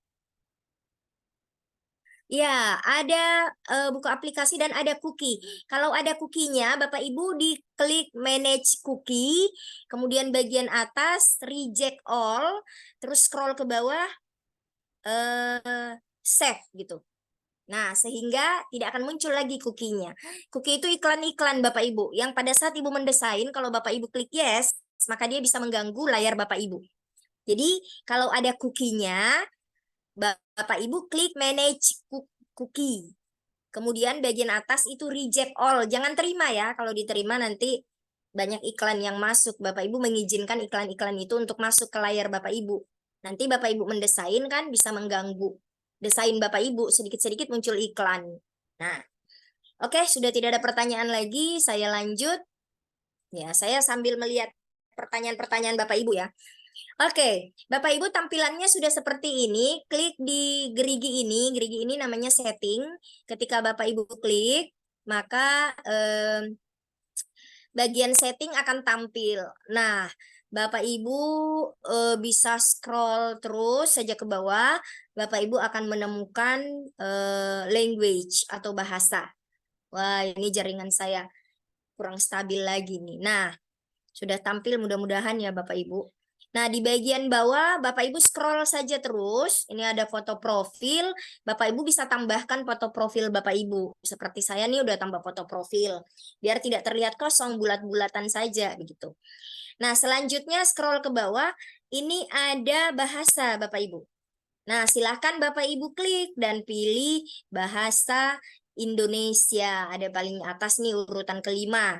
Ya, ada buku aplikasi dan ada cookie. Kalau ada cookie-nya, Bapak Ibu diklik manage cookie, kemudian bagian atas reject all, terus scroll ke bawah save gitu. Nah, sehingga tidak akan muncul lagi cookie-nya. Cookie itu iklan-iklan Bapak Ibu, yang pada saat Ibu mendesain, kalau Bapak Ibu klik yes, maka dia bisa mengganggu layar Bapak Ibu. Jadi, kalau ada cookie-nya, Bapak Ibu klik manage cookie. Kemudian bagian atas itu reject all. Jangan terima ya, kalau diterima nanti banyak iklan yang masuk. Bapak Ibu mengizinkan iklan-iklan itu untuk masuk ke layar Bapak Ibu. Nanti Bapak Ibu mendesain kan bisa mengganggu desain Bapak Ibu, sedikit-sedikit muncul iklan. Nah, oke, sudah tidak ada pertanyaan lagi, saya lanjut. Ya, saya sambil melihat pertanyaan-pertanyaan Bapak Ibu ya. Oke, Bapak Ibu tampilannya sudah seperti ini. Klik di gerigi ini namanya setting. Ketika Bapak Ibu klik, maka bagian setting akan tampil. Nah, Bapak Ibu bisa scroll terus saja ke bawah. Bapak Ibu akan menemukan language atau bahasa. Wah, ini jaringan saya kurang stabil lagi nih. Nah, sudah tampil mudah-mudahan ya Bapak Ibu. Nah, di bagian bawah Bapak Ibu scroll saja terus. Ini ada foto profil. Bapak Ibu bisa tambahkan foto profil Bapak Ibu. Seperti saya nih udah tambah foto profil. Biar tidak terlihat kosong, bulat-bulatan saja begitu. Nah, selanjutnya scroll ke bawah. Ini ada bahasa Bapak Ibu. Nah, silahkan Bapak Ibu klik dan pilih bahasa Indonesia. Ada paling atas nih urutan kelima.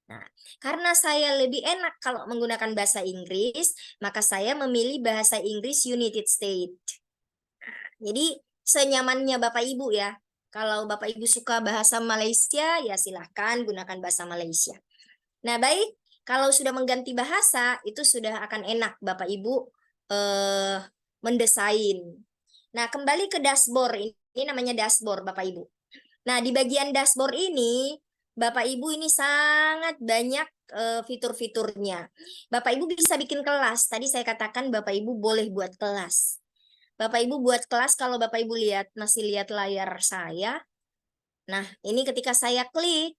Nah, karena saya lebih enak kalau menggunakan bahasa Inggris, maka saya memilih bahasa Inggris United States. Jadi, senyamannya Bapak Ibu ya. Kalau Bapak Ibu suka bahasa Malaysia, ya silahkan gunakan bahasa Malaysia. Nah, baik. Kalau sudah mengganti bahasa, itu sudah akan enak Bapak Ibu mendesain. Nah, kembali ke dashboard. Ini namanya dashboard Bapak Ibu. Nah, di bagian dashboard ini, Bapak Ibu ini sangat banyak fitur-fiturnya. Bapak Ibu bisa bikin kelas. Tadi saya katakan Bapak Ibu boleh buat kelas. Bapak Ibu buat kelas kalau Bapak Ibu masih lihat layar saya. Nah, ini ketika saya klik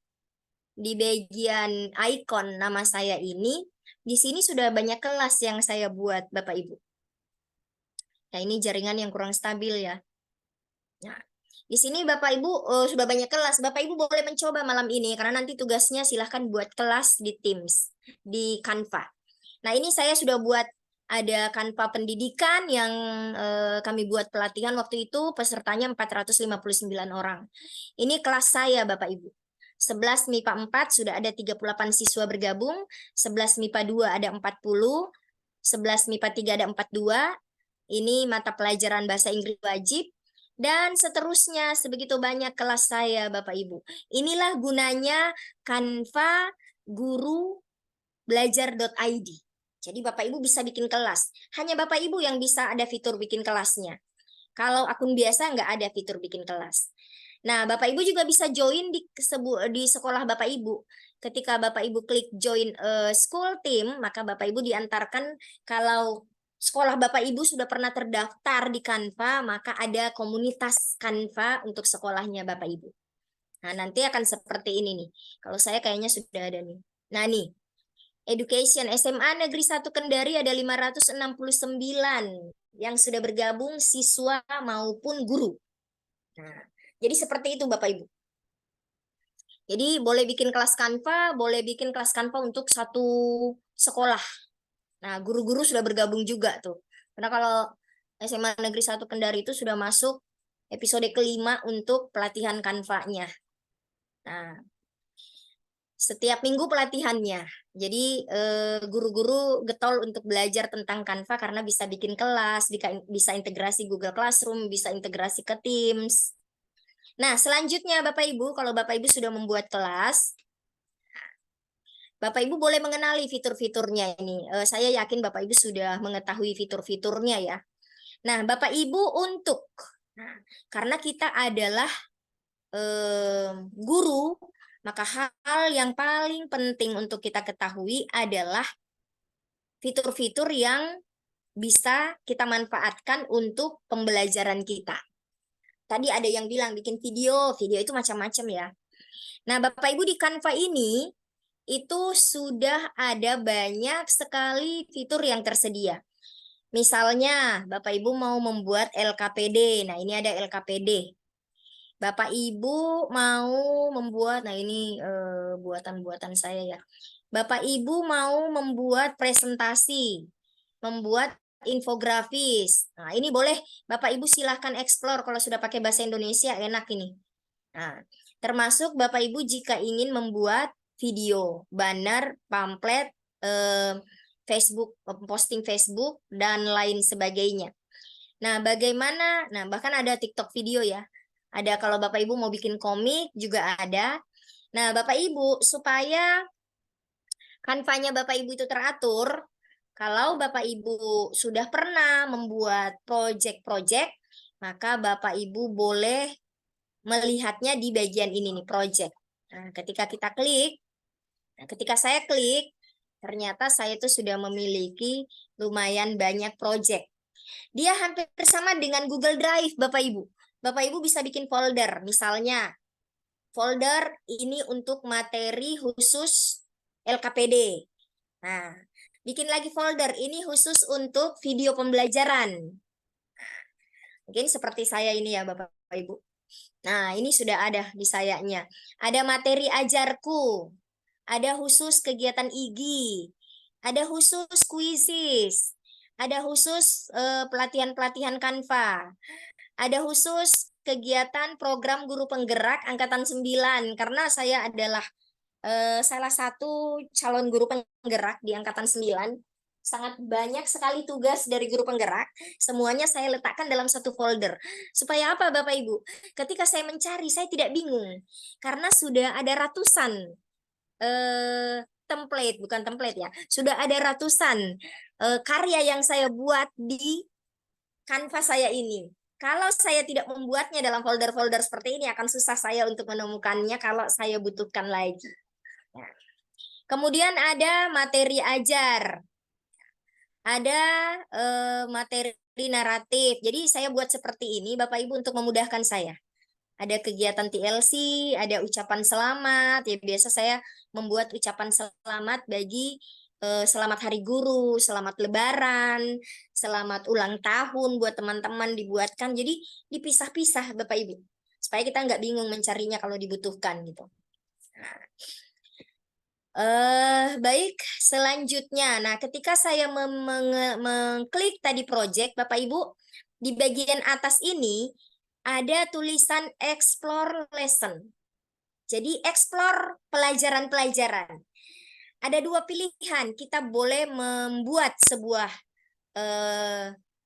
di bagian icon nama saya ini, di sini sudah banyak kelas yang saya buat Bapak Ibu. Nah, ini jaringan yang kurang stabil ya. Nah, di sini Bapak Ibu sudah banyak kelas. Bapak Ibu boleh mencoba malam ini karena nanti tugasnya silahkan buat kelas di Teams, di Canva. Nah, ini saya sudah buat ada Canva pendidikan yang kami buat pelatihan waktu itu pesertanya 459 orang. Ini kelas saya Bapak Ibu. 11 MIPA 4 sudah ada 38 siswa bergabung, 11 MIPA 2 ada 40, 11 MIPA 3 ada 42. Ini mata pelajaran bahasa Inggris wajib. Dan seterusnya, sebegitu banyak kelas saya, Bapak Ibu. Inilah gunanya Canva Guru Belajar.id. Jadi Bapak Ibu bisa bikin kelas. Hanya Bapak Ibu yang bisa ada fitur bikin kelasnya. Kalau akun biasa nggak ada fitur bikin kelas. Nah, Bapak Ibu juga bisa join di sekolah Bapak Ibu. Ketika Bapak Ibu klik join school team, maka Bapak Ibu diantarkan kalau sekolah Bapak Ibu sudah pernah terdaftar di Canva, maka ada komunitas Canva untuk sekolahnya Bapak Ibu. Nah, nanti akan seperti ini nih. Kalau saya kayaknya sudah ada nih. Nah, nih. Education SMA Negeri 1 Kendari ada 569 yang sudah bergabung siswa maupun guru. Nah, jadi seperti itu Bapak Ibu. Jadi boleh bikin kelas Canva, boleh bikin kelas Canva untuk satu sekolah. Nah, guru-guru sudah bergabung juga tuh. Karena kalau SMA Negeri 1 Kendari itu sudah masuk episode kelima untuk pelatihan Canva-nya. Nah, setiap minggu pelatihannya. Jadi guru-guru getol untuk belajar tentang Canva karena bisa bikin kelas, bisa integrasi Google Classroom, bisa integrasi ke Teams. Nah, selanjutnya Bapak Ibu, kalau Bapak Ibu sudah membuat kelas, Bapak Ibu boleh mengenali fitur-fiturnya ini. Saya yakin Bapak Ibu sudah mengetahui fitur-fiturnya ya. Nah, Bapak Ibu karena kita adalah guru, maka hal yang paling penting untuk kita ketahui adalah fitur-fitur yang bisa kita manfaatkan untuk pembelajaran kita. tadi ada yang bilang bikin video, video itu macam-macam ya. Nah, Bapak Ibu di Canva ini itu sudah ada banyak sekali fitur yang tersedia. Misalnya, Bapak Ibu mau membuat LKPD. Nah, ini ada LKPD. Bapak Ibu mau membuat, nah ini buatan-buatan saya ya. Bapak Ibu mau membuat presentasi, membuat infografis. Nah, ini boleh Bapak Ibu silahkan explore kalau sudah pakai bahasa Indonesia, enak ini. Nah, termasuk Bapak Ibu jika ingin membuat video, banner, pamflet, Facebook, posting Facebook, dan lain sebagainya. Nah, bagaimana? Nah, bahkan ada TikTok video ya. Ada kalau Bapak Ibu mau bikin komik juga ada. Nah, Bapak Ibu supaya kanvanya Bapak Ibu itu teratur, kalau Bapak Ibu sudah pernah membuat project-project, maka Bapak Ibu boleh melihatnya di bagian ini nih, project. Nah, ketika kita klik, ketika saya klik, ternyata saya itu sudah memiliki lumayan banyak project. Dia hampir sama dengan Google Drive, Bapak Ibu. Bapak Ibu bisa bikin folder, misalnya folder ini untuk materi khusus LKPD. Nah, bikin lagi folder ini khusus untuk video pembelajaran. Mungkin seperti saya ini ya Bapak Ibu. Nah, ini sudah ada di sayanya. Ada materi ajarku, ada khusus kegiatan IGI, ada khusus kuisis, ada khusus pelatihan-pelatihan Canva, ada khusus kegiatan program guru penggerak angkatan 9 karena saya adalah salah satu calon guru penggerak di angkatan 9. Sangat banyak sekali tugas dari guru penggerak, semuanya saya letakkan dalam satu folder. Supaya apa Bapak Ibu? Ketika saya mencari, saya tidak bingung karena sudah ada ratusan template, bukan template ya. Sudah ada ratusan karya yang saya buat di Canva saya ini. Kalau saya tidak membuatnya dalam folder-folder seperti ini, akan susah saya untuk menemukannya kalau saya butuhkan lagi. Nah, kemudian ada materi ajar, ada materi naratif. Jadi saya buat seperti ini, Bapak Ibu, untuk memudahkan saya. Ada kegiatan TLC, ada ucapan selamat. Ya biasa saya membuat ucapan selamat bagi selamat Hari Guru, selamat Lebaran, selamat ulang tahun buat teman-teman dibuatkan. Jadi dipisah-pisah Bapak Ibu, supaya kita nggak bingung mencarinya kalau dibutuhkan gitu. Baik, selanjutnya. Nah, ketika saya mengklik tadi project, Bapak Ibu, di bagian atas ini ada tulisan explore lesson. Jadi explore pelajaran-pelajaran. Ada dua pilihan, kita boleh membuat sebuah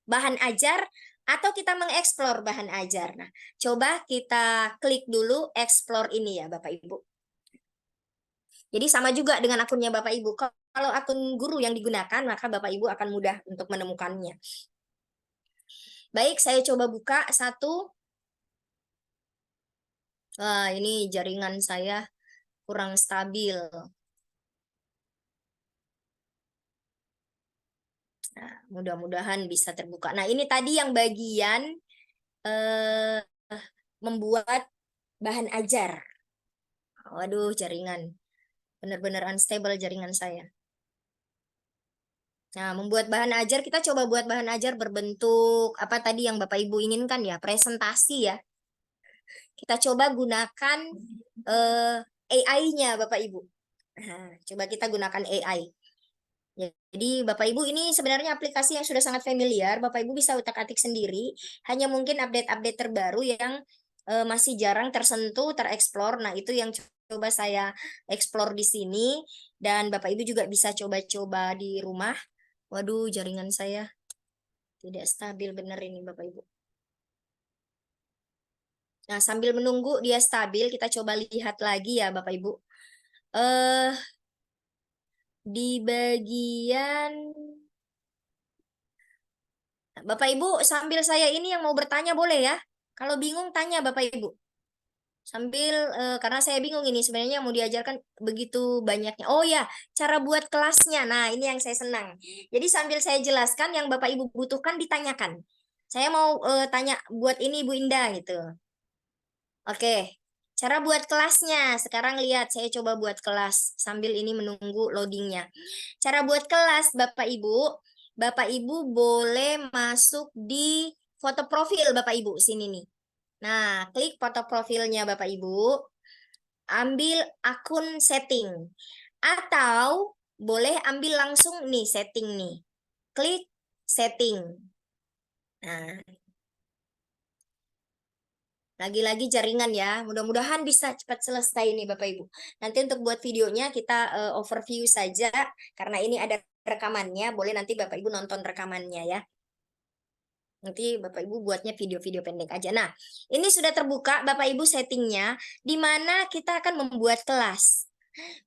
bahan ajar atau kita mengeksplor bahan ajar. Nah, coba kita klik dulu explore ini ya Bapak Ibu. Jadi sama juga dengan akunnya Bapak Ibu. Kalau akun guru yang digunakan, maka Bapak Ibu akan mudah untuk menemukannya. Baik, saya coba buka satu. Wah, ini jaringan saya kurang stabil. Nah, mudah-mudahan bisa terbuka. Nah, ini tadi yang bagian membuat bahan ajar. Waduh, jaringan. Benar-benar unstable jaringan saya. Nah, membuat bahan ajar, kita coba buat bahan ajar berbentuk apa tadi yang Bapak Ibu inginkan ya, presentasi ya. Kita coba gunakan AI-nya Bapak Ibu. Nah, coba kita gunakan AI. Jadi Bapak Ibu ini sebenarnya aplikasi yang sudah sangat familiar, Bapak Ibu bisa utak-atik sendiri, hanya mungkin update-update terbaru yang masih jarang tersentuh, tereksplor. Nah, itu yang coba saya eksplor di sini, dan Bapak Ibu juga bisa coba-coba di rumah. Waduh, jaringan saya tidak stabil benar ini Bapak Ibu. Nah, sambil menunggu dia stabil, kita coba lihat lagi ya Bapak Ibu. Di bagian Bapak Ibu, sambil saya ini yang mau bertanya boleh ya? Kalau bingung tanya Bapak Ibu. Sambil karena saya bingung ini sebenarnya mau diajarkan begitu banyaknya. Oh ya, cara buat kelasnya. Nah, ini yang saya senang. Jadi sambil saya jelaskan yang Bapak Ibu butuhkan ditanyakan. Saya mau tanya buat ini Bu Indah gitu. Oke, cara buat kelasnya. Sekarang lihat, saya coba buat kelas sambil ini menunggu loadingnya. Cara buat kelas, Bapak Ibu boleh masuk di foto profil Bapak Ibu sini nih. Nah, klik foto profilnya Bapak Ibu, ambil akun setting, atau boleh ambil langsung nih setting nih. Klik setting. Nah, lagi-lagi jaringan ya. Mudah-mudahan bisa cepat selesai nih Bapak Ibu. Nanti untuk buat videonya kita overview saja karena ini ada rekamannya. Boleh nanti Bapak Ibu nonton rekamannya ya. Nanti Bapak Ibu buatnya video-video pendek aja. Nah, ini sudah terbuka Bapak Ibu settingnya di mana kita akan membuat kelas.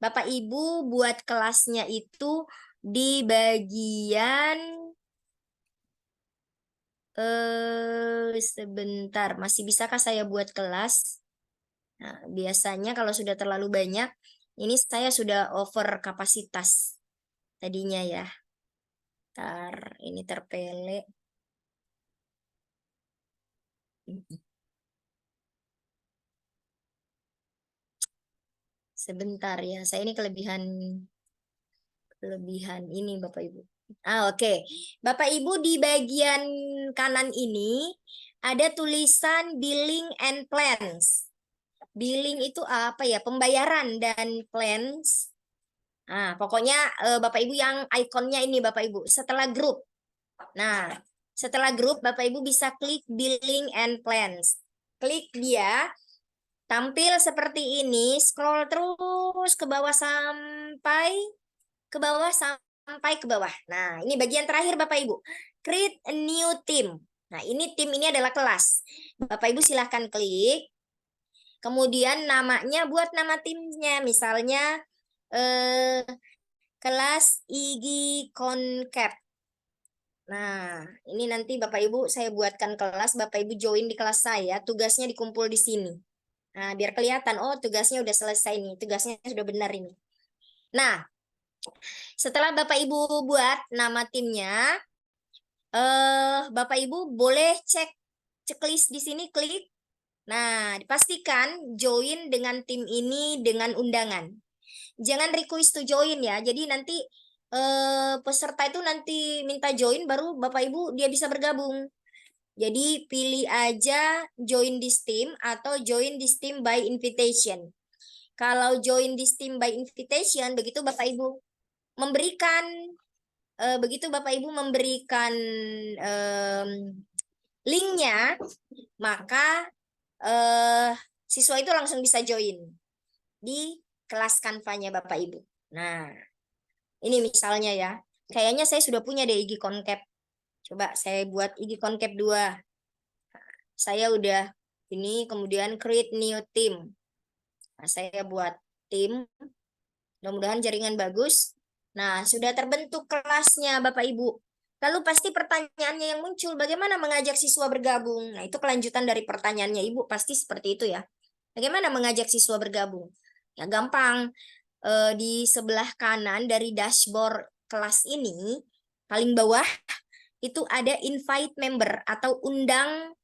Bapak Ibu buat kelasnya itu di bagian sebentar, masih bisakah saya buat kelas? Nah, biasanya kalau sudah terlalu banyak, ini saya sudah over kapasitas tadinya ya. Ntar ini terpele. Sebentar ya, saya ini kelebihan ini Bapak Ibu. Oke. Bapak Ibu di bagian kanan ini ada tulisan billing and plans. Billing itu apa ya? Pembayaran dan plans. Nah, pokoknya Bapak Ibu yang ikonnya ini Bapak Ibu setelah grup. Nah, setelah grup Bapak Ibu bisa klik billing and plans. Klik dia, tampil seperti ini, scroll terus ke bawah sampai ke bawah. Nah, ini bagian terakhir Bapak Ibu. Create a new team. Nah, ini tim ini adalah kelas. Bapak Ibu silahkan klik. Kemudian namanya buat nama timnya, misalnya kelas IGI Concap. Nah, ini nanti Bapak Ibu saya buatkan kelas, Bapak Ibu join di kelas saya, tugasnya dikumpul di sini. Nah, biar kelihatan, oh tugasnya udah selesai nih, tugasnya sudah benar ini. Nah, setelah Bapak Ibu buat nama timnya, Bapak Ibu boleh cek checklist di sini, klik. Nah, dipastikan join dengan tim ini dengan undangan. Jangan request to join ya. Jadi nanti peserta itu nanti minta join baru Bapak Ibu dia bisa bergabung. Jadi pilih aja join this team atau join this team by invitation. Kalau join this team by invitation, begitu Bapak Ibu memberikan linknya, maka siswa itu langsung bisa join di kelas Canva-nya Bapak Ibu. Nah, ini misalnya ya. Kayaknya saya sudah punya deh IG Concap. Coba saya buat IG Concap 2. Saya udah ini kemudian create new team. Nah, saya buat tim. Mudah-mudahan jaringan bagus. Nah, sudah terbentuk kelasnya Bapak Ibu. Lalu pasti pertanyaannya yang muncul, bagaimana mengajak siswa bergabung? Nah, itu kelanjutan dari pertanyaannya Ibu, pasti seperti itu ya. Bagaimana mengajak siswa bergabung? Ya gampang. Di sebelah kanan dari dashboard kelas ini, paling bawah, itu ada invite member atau undang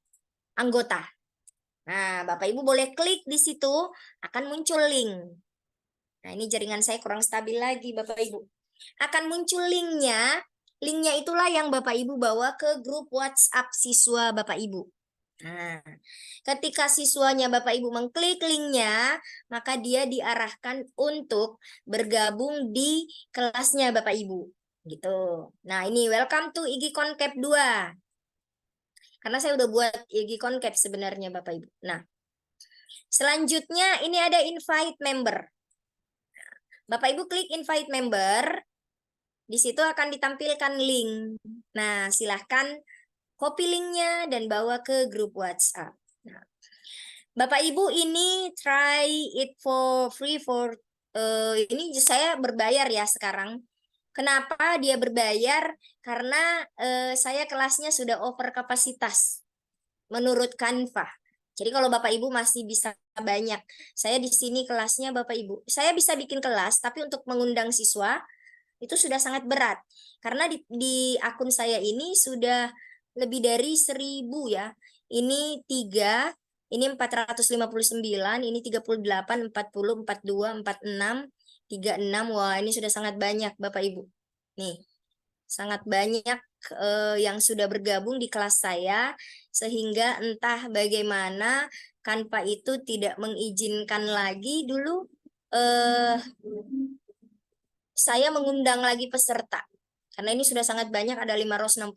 anggota. Nah, Bapak Ibu boleh klik di situ, akan muncul link. Nah, ini jaringan saya kurang stabil lagi, Bapak Ibu. Akan muncul linknya. Linknya itulah yang Bapak Ibu bawa ke grup WhatsApp siswa Bapak Ibu. Nah, ketika siswanya Bapak Ibu mengklik linknya, maka dia diarahkan untuk bergabung di kelasnya Bapak Ibu. Gitu. Nah, ini welcome to IG Concap 2. Karena saya udah buat IG Concap sebenarnya Bapak Ibu. Nah, selanjutnya ini ada invite member. Bapak Ibu klik invite member, di situ akan ditampilkan link. Nah, silahkan copy linknya dan bawa ke grup WhatsApp. Nah, Bapak Ibu ini try it for free ini saya berbayar ya sekarang. Kenapa dia berbayar? Karena saya kelasnya sudah over kapasitas menurut Canva. Jadi kalau Bapak Ibu masih bisa banyak, saya di sini kelasnya Bapak Ibu. Saya bisa bikin kelas, tapi untuk mengundang siswa itu sudah sangat berat. Karena di akun saya ini sudah lebih dari 1000 ya. Ini 3, ini 459, ini 38, 40, 42, 46, 36. Wah, ini sudah sangat banyak Bapak Ibu. Nih, sangat banyak yang sudah bergabung di kelas saya, sehingga entah bagaimana Canva itu tidak mengizinkan lagi dulu saya mengundang lagi peserta. Karena ini sudah sangat banyak, ada 569,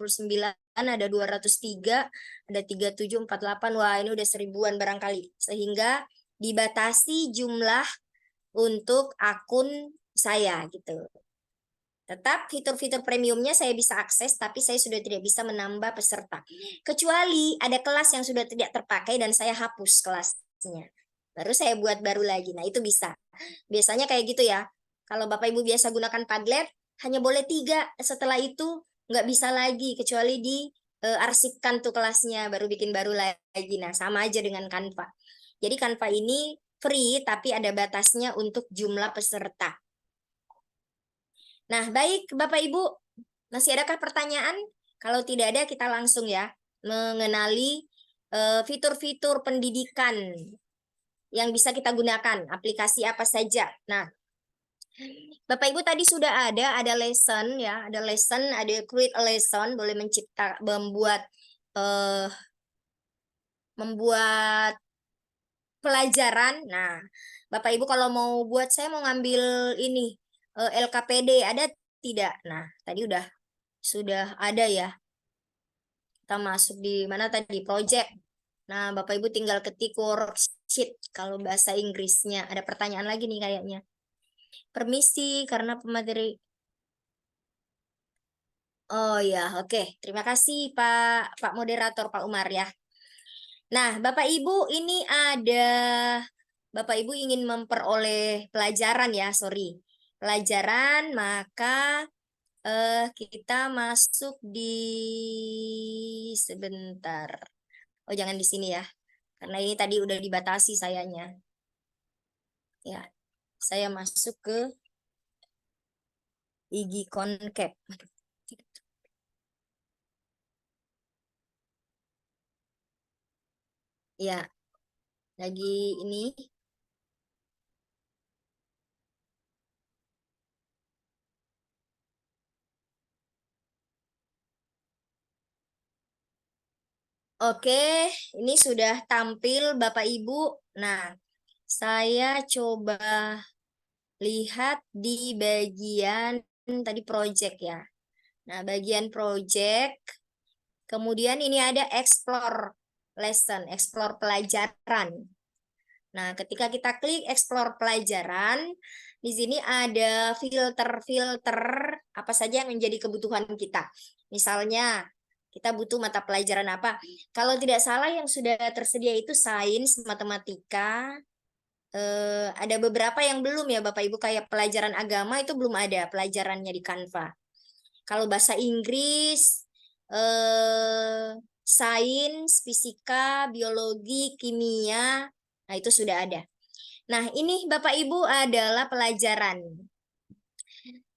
ada 203, ada 3748. Wah, ini udah 1000-an barangkali. Sehingga dibatasi jumlah untuk akun saya gitu. Tetap fitur-fitur premiumnya saya bisa akses, tapi saya sudah tidak bisa menambah peserta. Kecuali ada kelas yang sudah tidak terpakai dan saya hapus kelasnya. Baru saya buat baru lagi. Nah, itu bisa. Biasanya kayak gitu ya. Kalau Bapak Ibu biasa gunakan Padlet, hanya boleh 3. Setelah itu nggak bisa lagi, kecuali arsipkan tuh kelasnya, baru bikin baru lagi. Nah, sama aja dengan Canva. Jadi Canva ini free, tapi ada batasnya untuk jumlah peserta. Nah, baik Bapak Ibu, masih adakah pertanyaan? Kalau tidak ada, kita langsung ya mengenali fitur-fitur pendidikan yang bisa kita gunakan, aplikasi apa saja. Nah, Bapak Ibu tadi sudah ada lesson ya, ada lesson, ada create a lesson, boleh eh, membuat pelajaran. Nah, Bapak Ibu kalau mau buat, saya mau ngambil ini LKPD, ada tidak? Nah, tadi sudah ada ya. Kita masuk di mana tadi? Project. Nah, Bapak Ibu tinggal ketik worksheet kalau bahasa Inggrisnya. Ada pertanyaan lagi nih kayaknya. Permisi karena pemateri. Oh ya, oke. Terima kasih Pak Moderator, Pak Umar ya. Nah, Bapak Ibu ini Bapak Ibu ingin memperoleh pelajaran ya, sorry. Pelajaran, maka kita masuk di sebentar. Oh, jangan di sini ya. Karena ini tadi udah dibatasi sayanya. Ya, saya masuk ke IG Concap. Ya, lagi ini. Oke, ini sudah tampil Bapak Ibu. Nah, saya coba lihat di bagian tadi project ya. Nah, bagian project. Kemudian ini ada explore lesson, explore pelajaran. Nah, ketika kita klik explore pelajaran, di sini ada filter-filter apa saja yang menjadi kebutuhan kita. Misalnya, kita butuh mata pelajaran apa. Kalau tidak salah yang sudah tersedia itu sains, matematika, ada beberapa yang belum ya Bapak Ibu, kayak pelajaran agama itu belum ada pelajarannya di Canva. Kalau bahasa Inggris, sains, fisika, biologi, kimia, nah itu sudah ada. Nah, ini Bapak Ibu adalah pelajaran.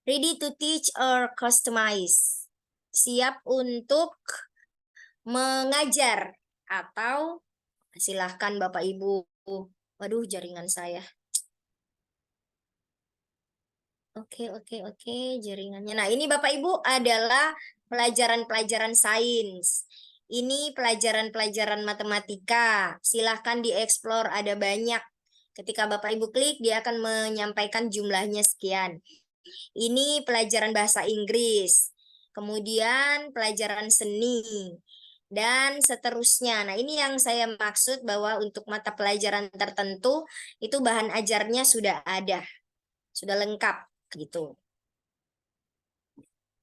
Ready to teach or customize. Siap untuk mengajar atau silahkan Bapak Ibu. Waduh, jaringan saya. Oke, jaringannya. Nah, ini Bapak Ibu adalah pelajaran-pelajaran sains. Ini pelajaran-pelajaran matematika. Silahkan dieksplor, ada banyak. Ketika Bapak Ibu klik, dia akan menyampaikan jumlahnya sekian. Ini pelajaran bahasa Inggris. Kemudian pelajaran seni. Dan seterusnya. Nah, ini yang saya maksud bahwa untuk mata pelajaran tertentu, itu bahan ajarnya sudah ada. Sudah lengkap gitu.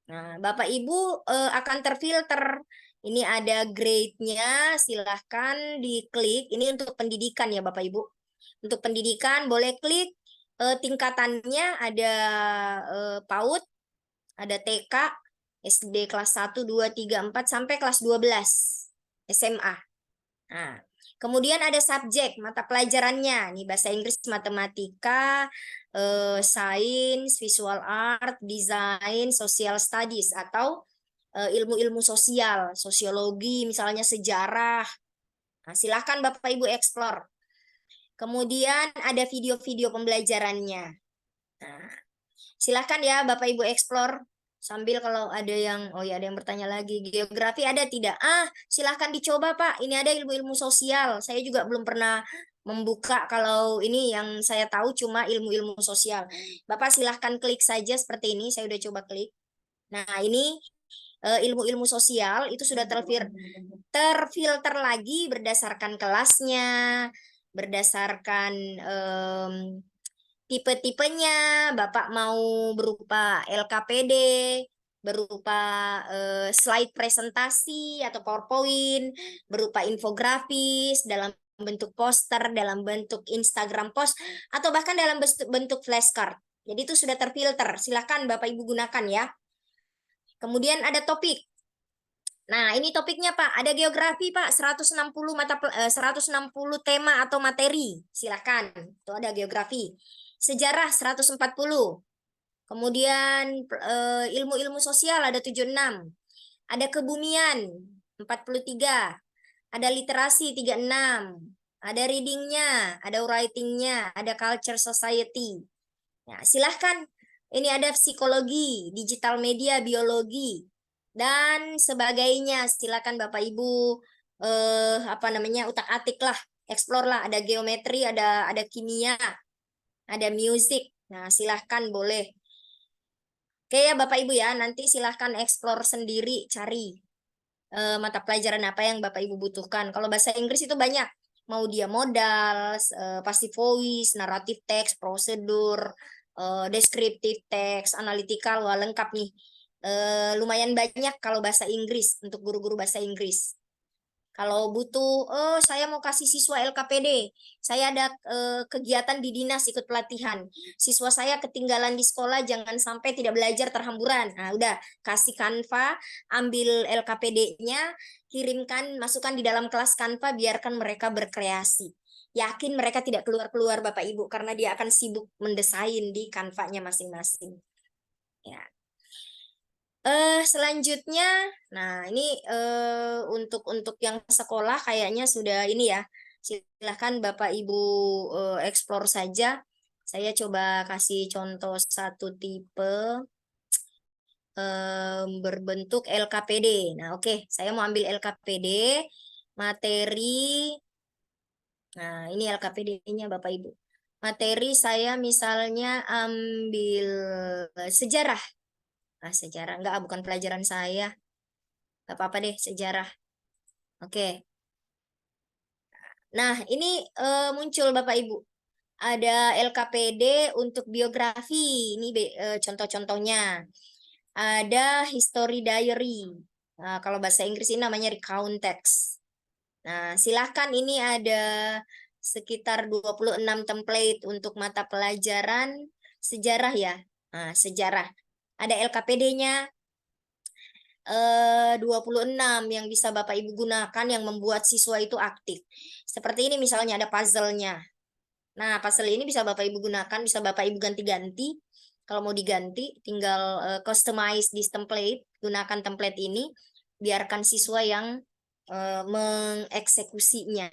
Nah, Bapak Ibu akan terfilter. Ini ada grade-nya, silahkan diklik. Ini untuk pendidikan ya Bapak Ibu. Untuk pendidikan boleh klik tingkatannya, ada PAUD, ada TK, SD kelas 1, 2, 3, 4, sampai kelas 12 SMA. Nah, kemudian ada subjek, mata pelajarannya. Nih bahasa Inggris, matematika, sains, visual art, desain, social studies, atau ilmu-ilmu sosial, sosiologi, misalnya sejarah. Nah, silahkan Bapak Ibu explore. Kemudian ada video-video pembelajarannya. Nah, silahkan ya Bapak Ibu explore. Sambil kalau ada yang, oh ya ada yang bertanya lagi, geografi ada tidak? Silahkan dicoba Pak, ini ada ilmu-ilmu sosial. Saya juga belum pernah membuka, kalau ini yang saya tahu cuma ilmu-ilmu sosial. Bapak silahkan klik saja seperti ini, saya udah coba klik. Nah ini ilmu-ilmu sosial itu sudah terfilter lagi berdasarkan kelasnya, berdasarkan tipe-tipenya. Bapak mau berupa LKPD, berupa slide presentasi atau PowerPoint, berupa infografis, dalam bentuk poster, dalam bentuk Instagram post, atau bahkan dalam bentuk flashcard. Jadi itu sudah terfilter. Silakan Bapak Ibu gunakan ya. Kemudian ada topik. Nah, ini topiknya Pak. Ada geografi Pak, 160 tema atau materi. Silakan. Itu ada geografi. Sejarah 140. Kemudian ilmu-ilmu sosial ada 76. Ada kebumian 43. Ada literasi 36. Ada readingnya, ada writingnya, ada culture society. Nah, silahkan. Ini ada psikologi, digital media, biologi, dan sebagainya. Silakan Bapak Ibu utak-atik lah, explore lah. Ada geometri, ada kimia, ada musik. Nah, silahkan boleh. Oke ya Bapak Ibu ya, nanti silahkan explore sendiri, cari mata pelajaran apa yang Bapak Ibu butuhkan. Kalau bahasa Inggris itu banyak, mau dia modal, passive voice, narrative text, prosedur, descriptive text, analytical, wah lengkap nih. Lumayan banyak kalau bahasa Inggris untuk guru-guru bahasa Inggris. Kalau butuh, saya mau kasih siswa LKPD, saya ada kegiatan di dinas ikut pelatihan. Siswa saya ketinggalan di sekolah, jangan sampai tidak belajar terhamburan. Nah, udah kasih Canva, ambil LKPD-nya, kirimkan, masukkan di dalam kelas Canva, biarkan mereka berkreasi. Yakin mereka tidak keluar-keluar Bapak Ibu, karena dia akan sibuk mendesain di Canva-nya masing-masing. Ya. Selanjutnya, nah ini untuk yang sekolah kayaknya sudah ini ya. Silahkan Bapak Ibu explore saja. Saya coba kasih contoh satu tipe berbentuk LKPD. Nah, oke, saya mau ambil LKPD materi. Nah, ini LKPD-nya Bapak Ibu. Materi saya misalnya ambil sejarah. Sejarah enggak, bukan pelajaran saya. Gak apa-apa deh, sejarah. Oke. Nah, ini muncul Bapak Ibu. Ada LKPD untuk biografi. Ini contoh-contohnya. Ada history diary. Nah, kalau bahasa Inggris ini namanya recount text. Nah, silahkan, ini ada sekitar 26 template untuk mata pelajaran sejarah ya. Nah, sejarah. Ada LKPD-nya 26 yang bisa Bapak Ibu gunakan yang membuat siswa itu aktif. Seperti ini misalnya ada puzzle-nya. Nah, puzzle ini bisa Bapak Ibu gunakan, bisa Bapak Ibu ganti-ganti. Kalau mau diganti, tinggal customize this template, gunakan template ini, biarkan siswa yang mengeksekusinya.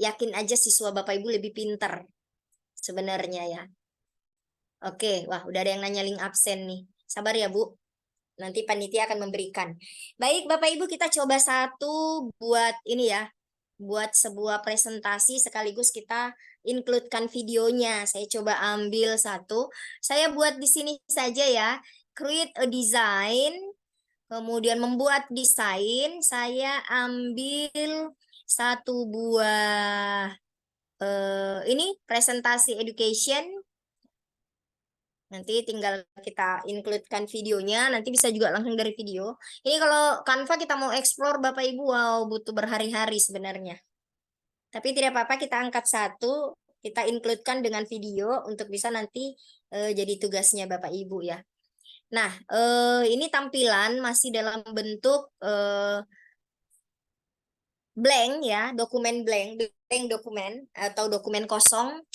Yakin aja siswa Bapak Ibu lebih pintar sebenarnya ya. Oke, wah udah ada yang nanya link absen nih. Sabar ya Bu. Nanti panitia akan memberikan. Baik, Bapak Ibu, kita coba satu buat ini ya. Buat sebuah presentasi sekaligus kita includekan videonya. Saya coba ambil satu. Saya buat di sini saja ya. Create a design. Kemudian membuat desain. Saya ambil satu buah ini presentasi education. Nanti tinggal kita includekan videonya, nanti bisa juga langsung dari video. Ini kalau Canva kita mau explore Bapak Ibu, wow butuh berhari-hari sebenarnya. Tapi tidak apa-apa, kita angkat satu, kita includekan dengan video untuk bisa nanti jadi tugasnya Bapak Ibu ya. Nah, ini tampilan masih dalam bentuk blank ya, dokumen blank dokumen atau dokumen kosong.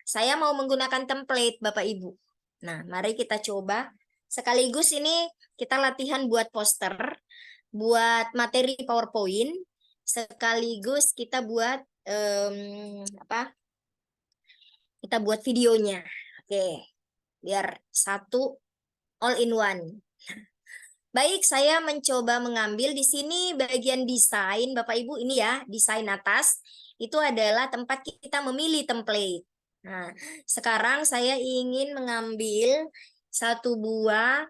Saya mau menggunakan template Bapak Ibu. Nah, mari kita coba. Sekaligus ini kita latihan buat poster, buat materi PowerPoint, sekaligus kita buat apa? Kita buat videonya. Oke, biar satu all in one. Baik, saya mencoba mengambil di sini bagian desain, Bapak Ibu, ini ya, desain atas. Itu adalah tempat kita memilih template. Nah, sekarang saya ingin mengambil satu buah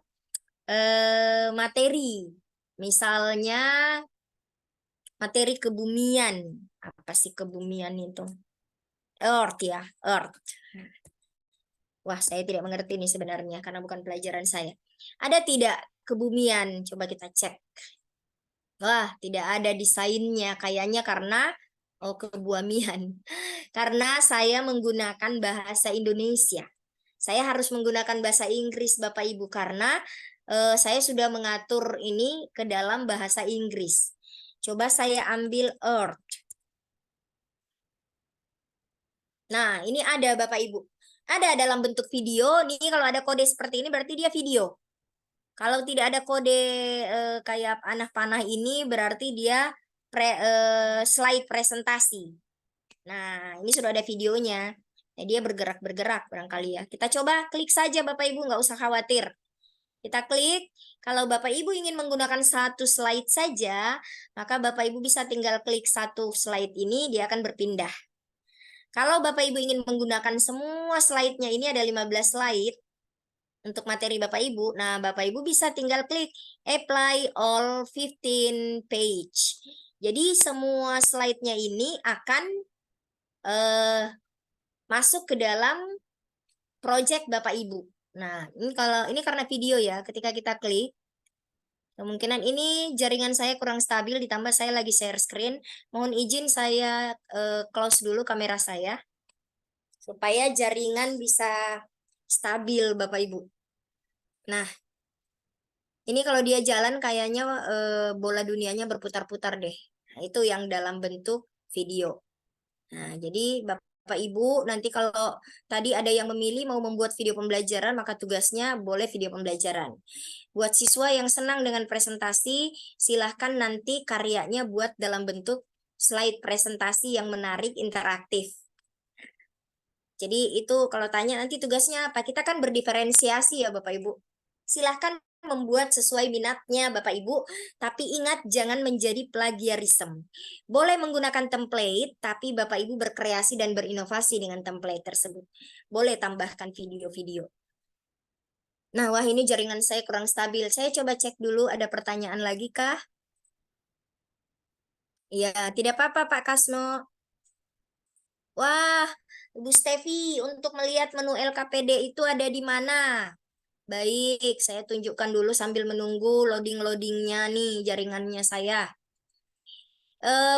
materi. Misalnya materi kebumian. Apa sih kebumian itu? Earth ya, Earth. Wah, saya tidak mengerti nih sebenarnya karena bukan pelajaran saya. Ada tidak kebumian? Coba kita cek. Wah, tidak ada desainnya kayaknya karena kebuamian. Karena saya menggunakan bahasa Indonesia. Saya harus menggunakan bahasa Inggris Bapak Ibu karena saya sudah mengatur ini ke dalam bahasa Inggris. Coba saya ambil earth. Nah, ini ada Bapak Ibu. Ada dalam bentuk video. Nih kalau ada kode seperti ini berarti dia video. Kalau tidak ada kode kayak panah-panah ini berarti dia slide presentasi. Nah, ini sudah ada videonya. Nah, dia bergerak-bergerak barangkali ya. Kita coba klik saja Bapak Ibu, nggak usah khawatir. Kita klik. Kalau Bapak Ibu ingin menggunakan satu slide saja, maka Bapak Ibu bisa tinggal klik satu slide ini, dia akan berpindah. Kalau Bapak Ibu ingin menggunakan semua slide-nya, ini ada 15 slide untuk materi Bapak Ibu. Nah, Bapak Ibu bisa tinggal klik apply all 15 page. Jadi semua slide-nya ini akan masuk ke dalam project Bapak Ibu. Nah, ini karena video ya, ketika kita klik, kemungkinan ini jaringan saya kurang stabil, ditambah saya lagi share screen. Mohon izin saya close dulu kamera saya, supaya jaringan bisa stabil Bapak Ibu. Nah, ini kalau dia jalan kayaknya bola dunianya berputar-putar deh. Nah, itu yang dalam bentuk video. Nah, jadi Bapak Ibu nanti kalau tadi ada yang memilih mau membuat video pembelajaran, maka tugasnya boleh video pembelajaran. Buat siswa yang senang dengan presentasi, silahkan nanti karyanya buat dalam bentuk slide presentasi yang menarik, interaktif. Jadi itu kalau tanya nanti tugasnya apa? Kita kan berdiferensiasi ya Bapak Ibu. Silahkan membuat sesuai minatnya Bapak Ibu, tapi ingat jangan menjadi plagiarisme. Boleh menggunakan template, tapi Bapak Ibu berkreasi dan berinovasi dengan template tersebut. Boleh tambahkan video-video. Nah, wah ini jaringan saya kurang stabil. Saya coba cek dulu ada pertanyaan lagi kah? Iya, tidak apa-apa Pak Kasno. Wah, Bu Stevi, untuk melihat menu LKPD itu ada di mana? Baik, saya tunjukkan dulu sambil menunggu loading-loadingnya nih jaringannya saya.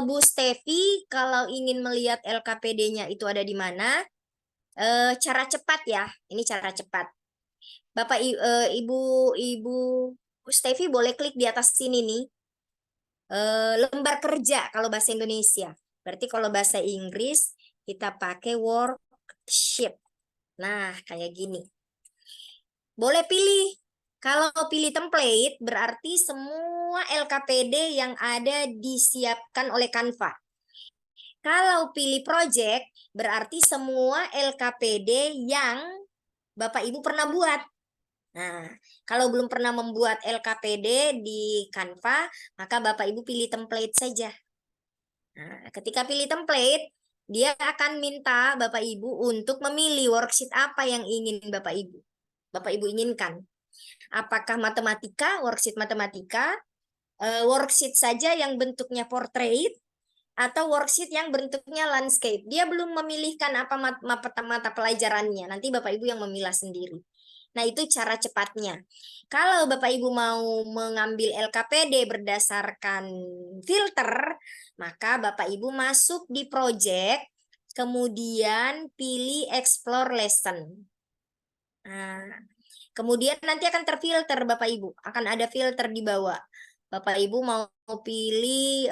Bu Stevi, kalau ingin melihat LKPD-nya itu ada di mana? Cara cepat ya, ini cara cepat. Bapak, Ibu Bu Stevi boleh klik di atas sini nih. Lembar kerja kalau bahasa Indonesia. Berarti kalau bahasa Inggris kita pakai worksheet. Nah, kayak gini. Boleh pilih. Kalau pilih template, berarti semua LKPD yang ada disiapkan oleh Canva. Kalau pilih project, berarti semua LKPD yang Bapak Ibu pernah buat. Nah, kalau belum pernah membuat LKPD di Canva, maka Bapak Ibu pilih template saja. Nah, ketika pilih template, dia akan minta Bapak Ibu untuk memilih worksheet apa yang ingin Bapak Ibu inginkan. Apakah matematika, worksheet matematika, worksheet saja yang bentuknya portrait, atau worksheet yang bentuknya landscape. Dia belum memilihkan apa mata pelajarannya. Nanti Bapak Ibu yang memilah sendiri. Nah, itu cara cepatnya. Kalau Bapak Ibu mau mengambil LKPD berdasarkan filter, maka Bapak Ibu masuk di project, kemudian pilih explore lesson. Nah, kemudian nanti akan terfilter Bapak Ibu, akan ada filter di bawah. Bapak Ibu mau pilih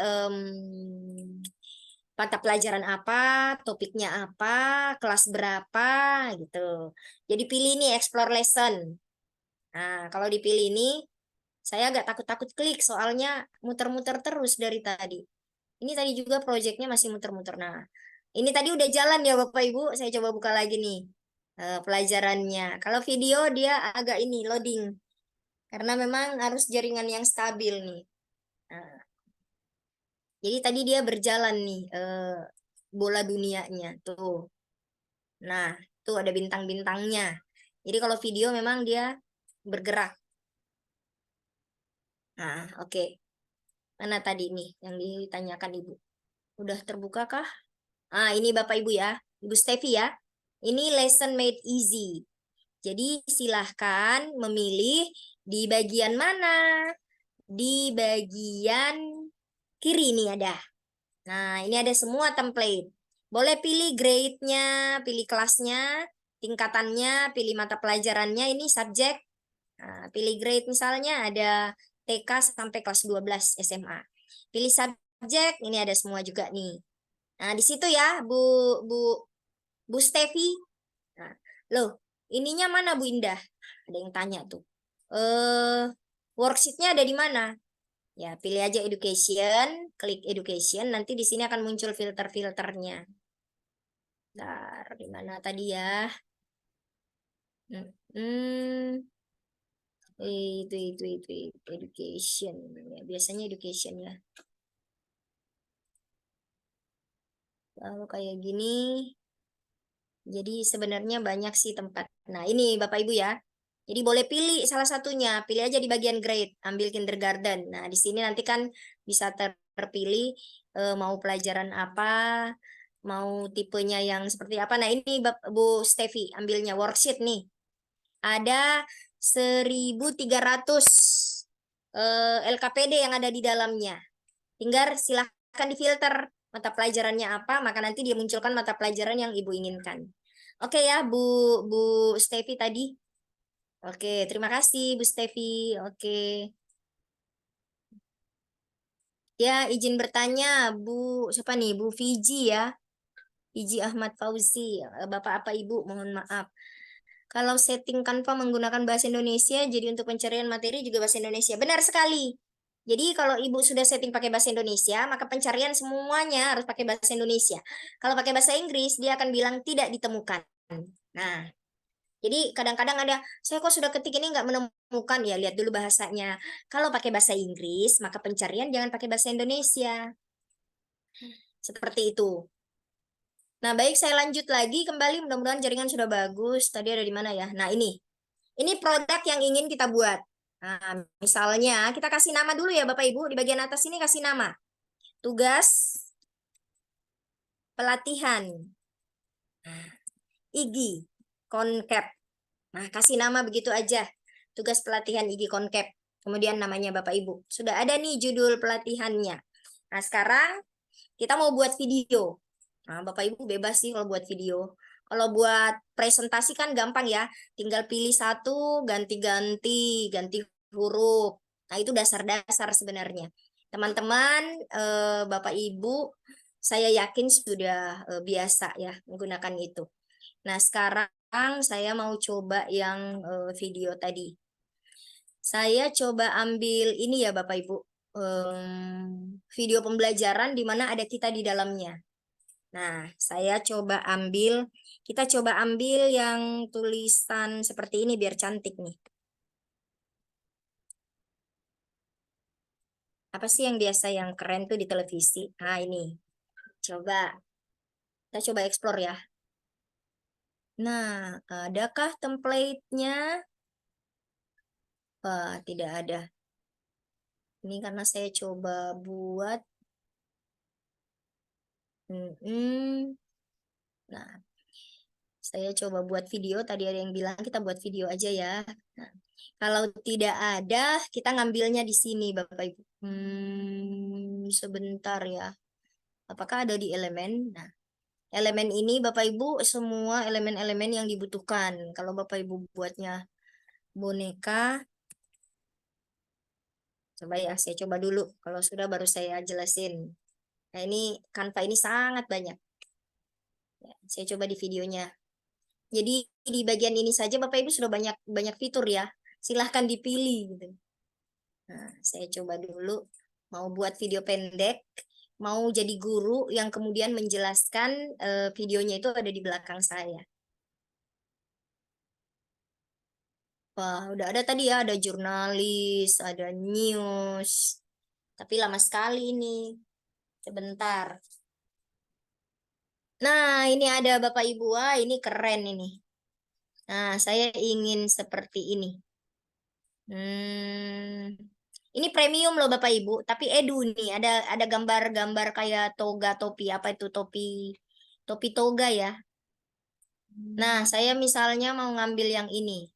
mata pelajaran apa, topiknya apa, kelas berapa gitu. Jadi pilih nih explore lesson. Nah, kalau dipilih ini, saya agak takut-takut klik soalnya muter-muter terus dari tadi. Ini tadi juga proyeknya masih muter-muter. Nah, ini tadi udah jalan ya Bapak Ibu. Saya coba buka lagi nih pelajarannya. Kalau video dia agak ini loading. Karena memang harus jaringan yang stabil nih. Nah, jadi tadi dia berjalan nih bola dunianya tuh. Nah, tuh ada bintang-bintangnya. Jadi kalau video memang dia bergerak. Nah, oke. Mana tadi nih yang ditanyakan Ibu? Udah terbuka kah? Ah, ini Bapak Ibu ya. Ibu Stevi ya. Ini lesson made easy. Jadi silahkan memilih di bagian mana. Di bagian kiri nih ada. Nah, ini ada semua template. Boleh pilih grade-nya, pilih kelasnya, tingkatannya, pilih mata pelajarannya, ini subjek. Nah, pilih grade misalnya ada TK sampai kelas 12 SMA. Pilih subjek, ini ada semua juga nih. Nah, di situ ya, Bu Bu Stevi. Nah, loh, ininya mana Bu Indah? Ada yang tanya tuh. Eh, worksheet-nya ada di mana? Ya, pilih aja education, klik education, nanti di sini akan muncul filter-filternya. Bentar, di mana tadi ya? Hmm, hmm, itu education. Ya, biasanya education ya. Lalu kayak gini. Jadi sebenarnya banyak sih tempat. Nah, ini Bapak Ibu ya. Jadi boleh pilih salah satunya, pilih aja di bagian grade, ambil kindergarten. Nah, di sini nanti kan bisa terpilih mau pelajaran apa, mau tipenya yang seperti apa. Nah, ini Bu Stevi ambilnya worksheet nih. Ada 1.300 LKPD yang ada di dalamnya. Tinggal silahkan difilter mata pelajarannya apa, maka nanti dia munculkan mata pelajaran yang Ibu inginkan. Oke ya, Bu Stevi tadi. Oke, terima kasih Bu Stevi. Oke. Ya, izin bertanya, Bu, siapa nih? Bu Fiji ya. Fiji Ahmad Fauzi. Bapak apa Ibu? Mohon maaf. Kalau setting Canva menggunakan bahasa Indonesia, jadi untuk pencarian materi juga bahasa Indonesia. Benar sekali. Jadi kalau Ibu sudah setting pakai bahasa Indonesia, maka pencarian semuanya harus pakai bahasa Indonesia. Kalau pakai bahasa Inggris, dia akan bilang tidak ditemukan. Nah, jadi kadang-kadang ada, saya kok sudah ketik ini nggak menemukan, ya lihat dulu bahasanya. Kalau pakai bahasa Inggris, maka pencarian jangan pakai bahasa Indonesia. Seperti itu. Nah, baik saya lanjut lagi kembali, mudah-mudahan jaringan sudah bagus. Tadi ada di mana ya? Nah, ini produk yang ingin kita buat. Nah, misalnya kita kasih nama dulu ya Bapak Ibu, di bagian atas ini kasih nama. Tugas pelatihan IGI Concap. Nah, kasih nama begitu aja. Tugas pelatihan IGI Concap. Kemudian namanya Bapak Ibu. Sudah ada nih judul pelatihannya. Nah, sekarang kita mau buat video. Nah, Bapak Ibu bebas sih kalau buat video. Kalau buat presentasi kan gampang ya. Tinggal pilih satu, ganti-ganti, ganti huruf. Nah, itu dasar-dasar sebenarnya. Teman-teman, Bapak Ibu, saya yakin sudah biasa ya menggunakan itu. Nah, sekarang saya mau coba yang video tadi. Saya coba ambil ini ya Bapak Ibu, video pembelajaran di mana ada kita di dalamnya. Nah, kita coba ambil yang tulisan seperti ini biar cantik nih. Apa sih yang biasa yang keren tuh di televisi? Nah, ini. Coba, kita coba explore ya. Nah, adakah template-nya? Wah, tidak ada. Ini karena saya coba buat. Nah, saya coba buat video. Tadi ada yang bilang kita buat video aja ya. Nah, kalau tidak ada, kita ngambilnya di sini, Bapak Ibu. Sebentar ya. Apakah ada di elemen? Nah, elemen ini Bapak Ibu semua elemen-elemen yang dibutuhkan. Kalau Bapak Ibu buatnya boneka, coba ya, saya coba dulu. Kalau sudah baru saya jelasin. Nah, ini Canva ini sangat banyak. Ya, saya coba di videonya. Jadi di bagian ini saja Bapak Ibu sudah banyak banyak fitur ya. Silahkan dipilih gitu. Nah, saya coba dulu mau buat video pendek, mau jadi guru yang kemudian menjelaskan videonya itu ada di belakang saya. Wah, udah ada tadi ya, ada jurnalis, ada news. Tapi lama sekali ini. Sebentar. Nah, ini ada Bapak Ibu. Wah, ini keren ini. Nah, saya ingin seperti ini. Hmm, ini premium loh Bapak Ibu, tapi edu nih. Ada gambar-gambar kayak toga, topi apa itu topi topi toga ya. Nah, saya misalnya mau ngambil yang ini.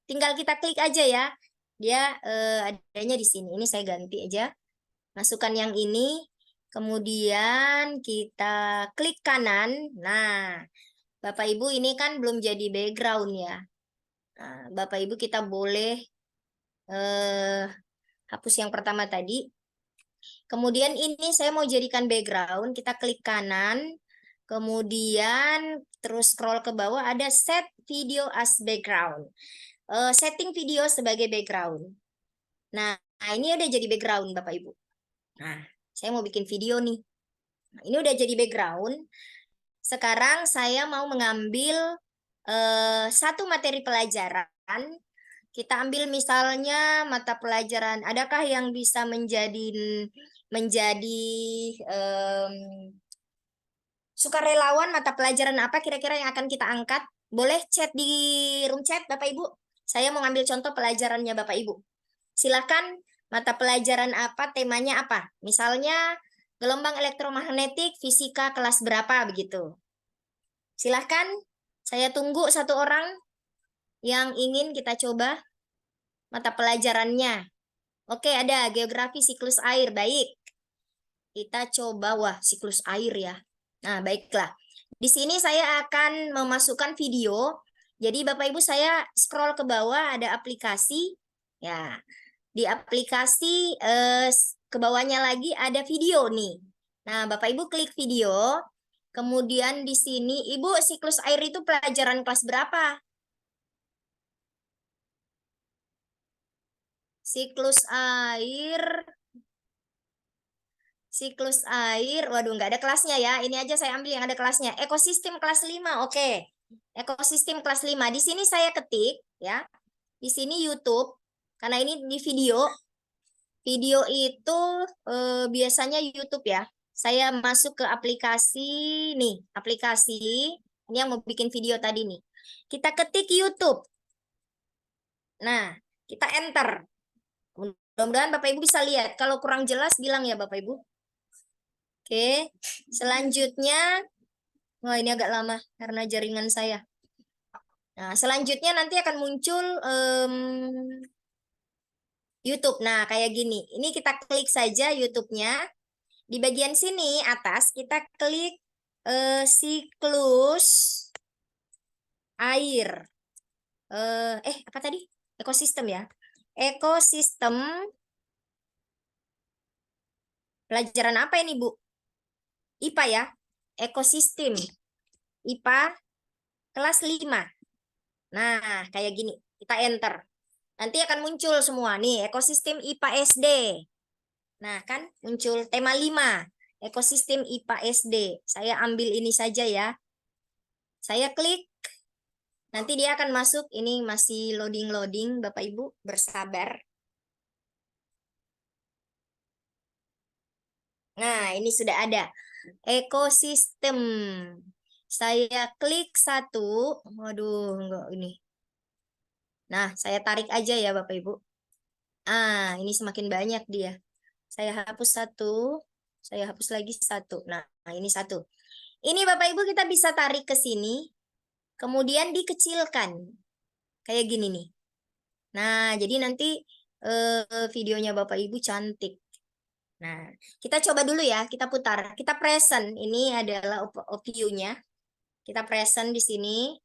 Tinggal kita klik aja ya. Dia adanya di sini. Ini saya ganti aja. Masukkan yang ini. Kemudian kita klik kanan. Nah, Bapak Ibu ini kan belum jadi background ya. Nah, Bapak Ibu kita boleh eh, hapus yang pertama tadi. Kemudian ini saya mau jadikan background, kita klik kanan, kemudian terus scroll ke bawah ada set video as background. Setting video sebagai background. Nah, ini udah jadi background Bapak Ibu. Nah, saya mau bikin video nih. Nah, ini udah jadi background. Sekarang saya mau mengambil satu materi pelajaran. Kita ambil misalnya mata pelajaran. Adakah yang bisa menjadi sukarelawan mata pelajaran apa kira-kira yang akan kita angkat? Boleh chat di room chat Bapak Ibu. Saya mau ngambil contoh pelajarannya Bapak Ibu. Silakan mata pelajaran apa, temanya apa. Misalnya gelombang elektromagnetik fisika kelas berapa begitu. Silahkan, saya tunggu satu orang yang ingin kita coba mata pelajarannya. Oke, ada geografi siklus air. Baik, kita coba. Wah, siklus air ya. Nah, baiklah. Di sini saya akan memasukkan video. Jadi Bapak Ibu saya scroll ke bawah ada aplikasi. Ya, di aplikasi ke bawahnya lagi ada video nih. Nah, Bapak Ibu klik video. Kemudian di sini, Ibu, siklus air itu pelajaran kelas berapa? Siklus air, waduh nggak ada kelasnya ya. Ini aja saya ambil yang ada kelasnya. Ekosistem kelas 5, oke. Ekosistem kelas 5. Di sini saya ketik ya. Di sini YouTube, karena ini di video. Video itu biasanya YouTube ya. Saya masuk ke aplikasi nih, aplikasi ini yang mau bikin video tadi nih. Kita ketik YouTube. Nah, kita enter. Mudah-mudahan Bapak Ibu bisa lihat. Kalau kurang jelas bilang ya Bapak Ibu. Oke, selanjutnya, wah ini agak lama karena jaringan saya. Nah, selanjutnya nanti akan muncul YouTube. Nah, kayak gini. Ini kita klik saja YouTube-nya. Di bagian sini atas kita klik siklus air. Apa tadi? Ekosistem ya. Ekosistem. Pelajaran apa ini, Bu? IPA ya. Ekosistem. IPA kelas 5. Nah, kayak gini. Kita enter. Nanti akan muncul semua nih, ekosistem IPA SD. Nah, kan muncul tema 5, ekosistem IPA SD. Saya ambil ini saja ya. Saya klik. Nanti dia akan masuk. Ini masih loading-loading, Bapak Ibu, bersabar. Nah, ini sudah ada. Ekosistem. Saya klik satu. Waduh, enggak ini. Nah, saya tarik aja ya Bapak Ibu. Ini semakin banyak dia. Saya hapus satu. Saya hapus lagi satu. Nah, ini satu. Ini Bapak Ibu kita bisa tarik ke sini. Kemudian dikecilkan. Kayak gini nih. Nah, jadi nanti videonya Bapak Ibu cantik. Nah, kita coba dulu ya. Kita putar. Kita present. Ini adalah view-nya. Kita present di sini.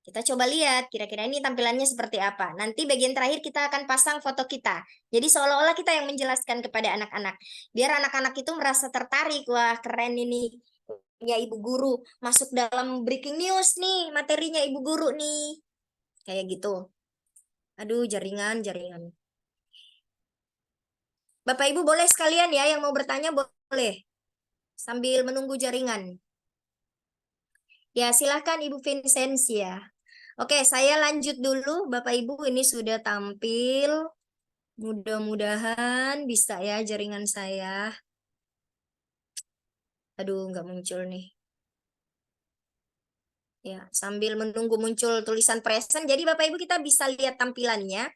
Kita coba lihat kira-kira ini tampilannya seperti apa. Nanti bagian terakhir kita akan pasang foto kita. Jadi seolah-olah kita yang menjelaskan kepada anak-anak. Biar anak-anak itu merasa tertarik. Wah, keren ini. Ya, Ibu Guru. Masuk dalam breaking news nih. Materinya Ibu Guru nih. Kayak gitu. Aduh, jaringan. Bapak Ibu boleh sekalian ya yang mau bertanya boleh sambil menunggu jaringan. Ya, silahkan Ibu Vincentia. Oke, saya lanjut dulu. Bapak Ibu ini sudah tampil. Mudah-mudahan bisa ya jaringan saya. Aduh, nggak muncul nih. Ya, sambil menunggu muncul tulisan present. Jadi Bapak Ibu kita bisa lihat tampilannya.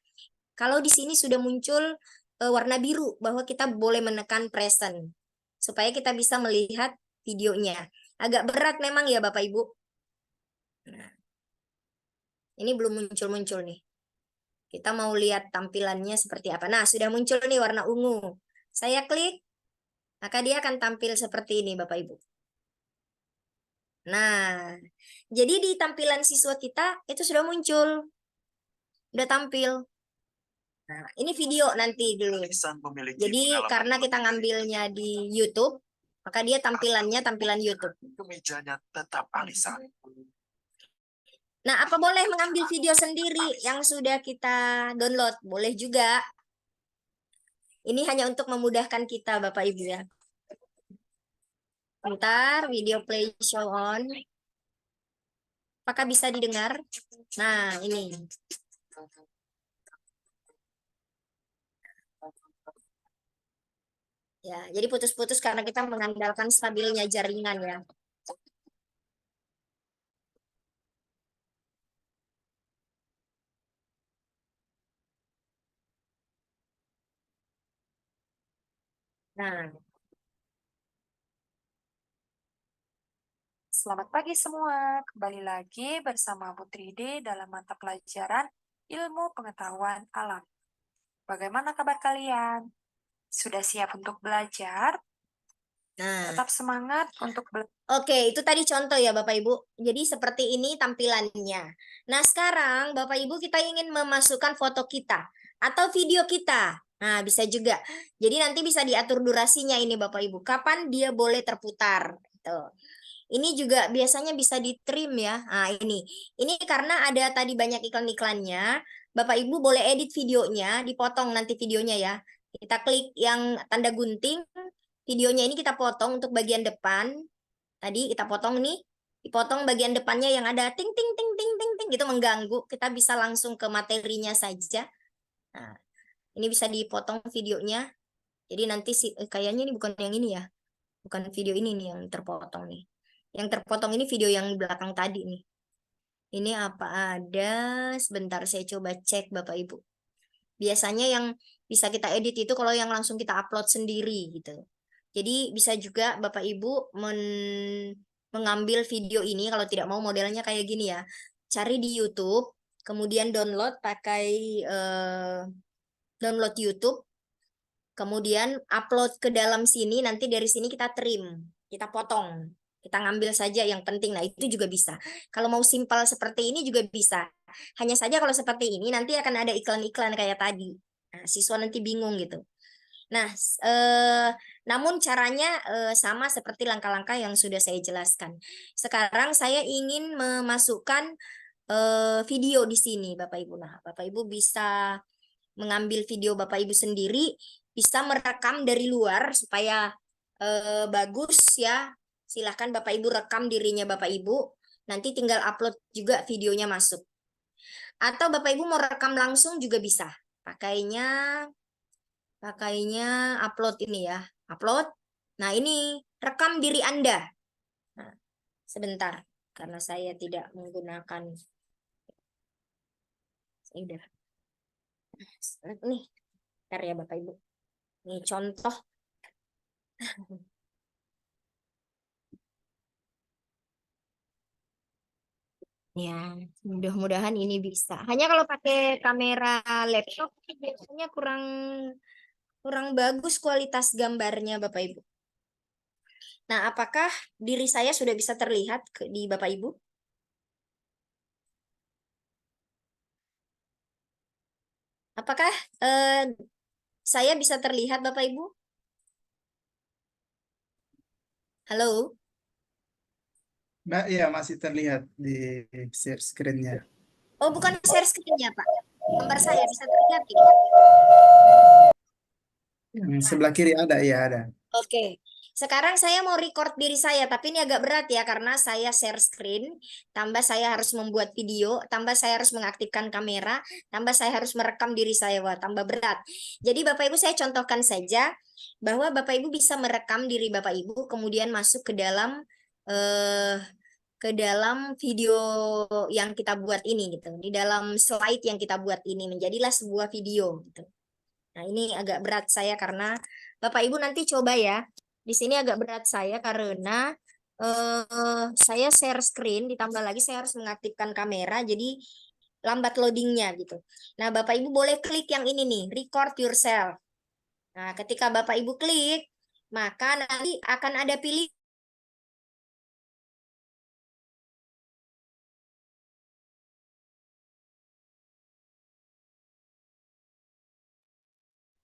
Kalau di sini sudah muncul warna biru bahwa kita boleh menekan present supaya kita bisa melihat videonya. Agak berat memang ya Bapak Ibu. Nah, ini belum muncul-muncul nih. Kita mau lihat tampilannya seperti apa. Nah, sudah muncul nih warna ungu. Saya klik, maka dia akan tampil seperti ini Bapak Ibu. Nah, jadi di tampilan siswa kita itu sudah muncul, sudah tampil. Nah, ini video nanti dulu. Jadi karena kita ngambilnya di YouTube, maka dia tampilannya tampilan YouTube. Kemejanya tetap alisan. Nah, apa boleh mengambil video sendiri yang sudah kita download? Boleh juga. Ini hanya untuk memudahkan kita, Bapak Ibu ya. Bentar, video play show on. Apakah bisa didengar? Nah, ini. Ya, jadi putus-putus karena kita mengandalkan stabilnya jaringan ya. Nah, Selamat pagi semua, kembali lagi bersama Putri D dalam mata pelajaran Ilmu Pengetahuan Alam. Bagaimana kabar kalian? Sudah siap untuk belajar? nah. Tetap semangat untuk belajar. Oke, itu tadi contoh ya Bapak Ibu. Jadi seperti ini tampilannya. Nah, sekarang Bapak Ibu kita ingin memasukkan foto kita atau video kita. Nah, bisa juga. Jadi nanti bisa diatur durasinya ini Bapak Ibu. Kapan dia boleh terputar. Gitu. Ini juga biasanya bisa di-trim ya. Nah, ini. Ini karena ada tadi banyak iklan-iklannya. Bapak Ibu boleh edit videonya, dipotong nanti videonya ya. Kita klik yang tanda gunting, videonya ini kita potong untuk bagian depan. Tadi kita potong nih, dipotong bagian depannya yang ada ting ting ting ting ting ting gitu mengganggu. Kita bisa langsung ke materinya saja. Nah, ini bisa dipotong videonya. Jadi nanti kayaknya ini bukan yang ini ya. Bukan video ini nih yang terpotong nih. Yang terpotong ini video yang belakang tadi nih. Ini apa ada? Sebentar saya coba cek Bapak Ibu. Biasanya yang bisa kita edit itu kalau yang langsung kita upload sendiri gitu. Jadi bisa juga Bapak Ibu mengambil video ini kalau tidak mau modelnya kayak gini ya. Cari di YouTube, kemudian download pakai download YouTube, kemudian upload ke dalam sini, nanti dari sini kita trim, kita potong. Kita ngambil saja yang penting. Nah, itu juga bisa. Kalau mau simpel seperti ini juga bisa. Hanya saja kalau seperti ini nanti akan ada iklan-iklan kayak tadi. Nah, siswa nanti bingung gitu. Nah, namun caranya sama seperti langkah-langkah yang sudah saya jelaskan. Sekarang saya ingin memasukkan video di sini, Bapak Ibu. Nah, Bapak Ibu bisa mengambil video Bapak Ibu sendiri, bisa merekam dari luar supaya bagus ya. Silahkan Bapak Ibu rekam dirinya Bapak Ibu, nanti tinggal upload juga videonya masuk. Atau Bapak Ibu mau rekam langsung juga bisa. Pakainya upload ini ya. Upload. Nah, ini rekam diri Anda. Nah, sebentar karena saya tidak menggunakan saya udah nih. Bentar ya Bapak Ibu. Ini contoh. Ya, mudah-mudahan ini bisa. Hanya kalau pakai kamera laptop biasanya kurang kurang bagus kualitas gambarnya Bapak Ibu. Nah, apakah diri saya sudah bisa terlihat di Bapak Ibu? Apakah saya bisa terlihat Bapak Ibu? Halo? Mbak, iya masih terlihat di share screen-nya. Oh, bukan share screen-nya, Pak. Gambar saya bisa terlihat tidak? Yang sebelah kiri ada, ya ada. Oke, sekarang saya mau record diri saya, tapi ini agak berat ya karena saya share screen, tambah saya harus membuat video, tambah saya harus mengaktifkan kamera, tambah saya harus merekam diri saya, wah tambah berat. Jadi Bapak Ibu saya contohkan saja bahwa Bapak Ibu bisa merekam diri Bapak Ibu, kemudian masuk eh, ke dalam video yang kita buat ini gitu, di dalam slide yang kita buat ini menjadilah sebuah video gitu. Nah, ini agak berat saya karena Bapak Ibu nanti coba ya. Di sini agak berat saya karena saya share screen, ditambah lagi saya harus mengaktifkan kamera, jadi lambat loadingnya gitu. Nah, Bapak Ibu boleh klik yang ini nih, record yourself. Nah, ketika Bapak Ibu klik, maka nanti akan ada pilih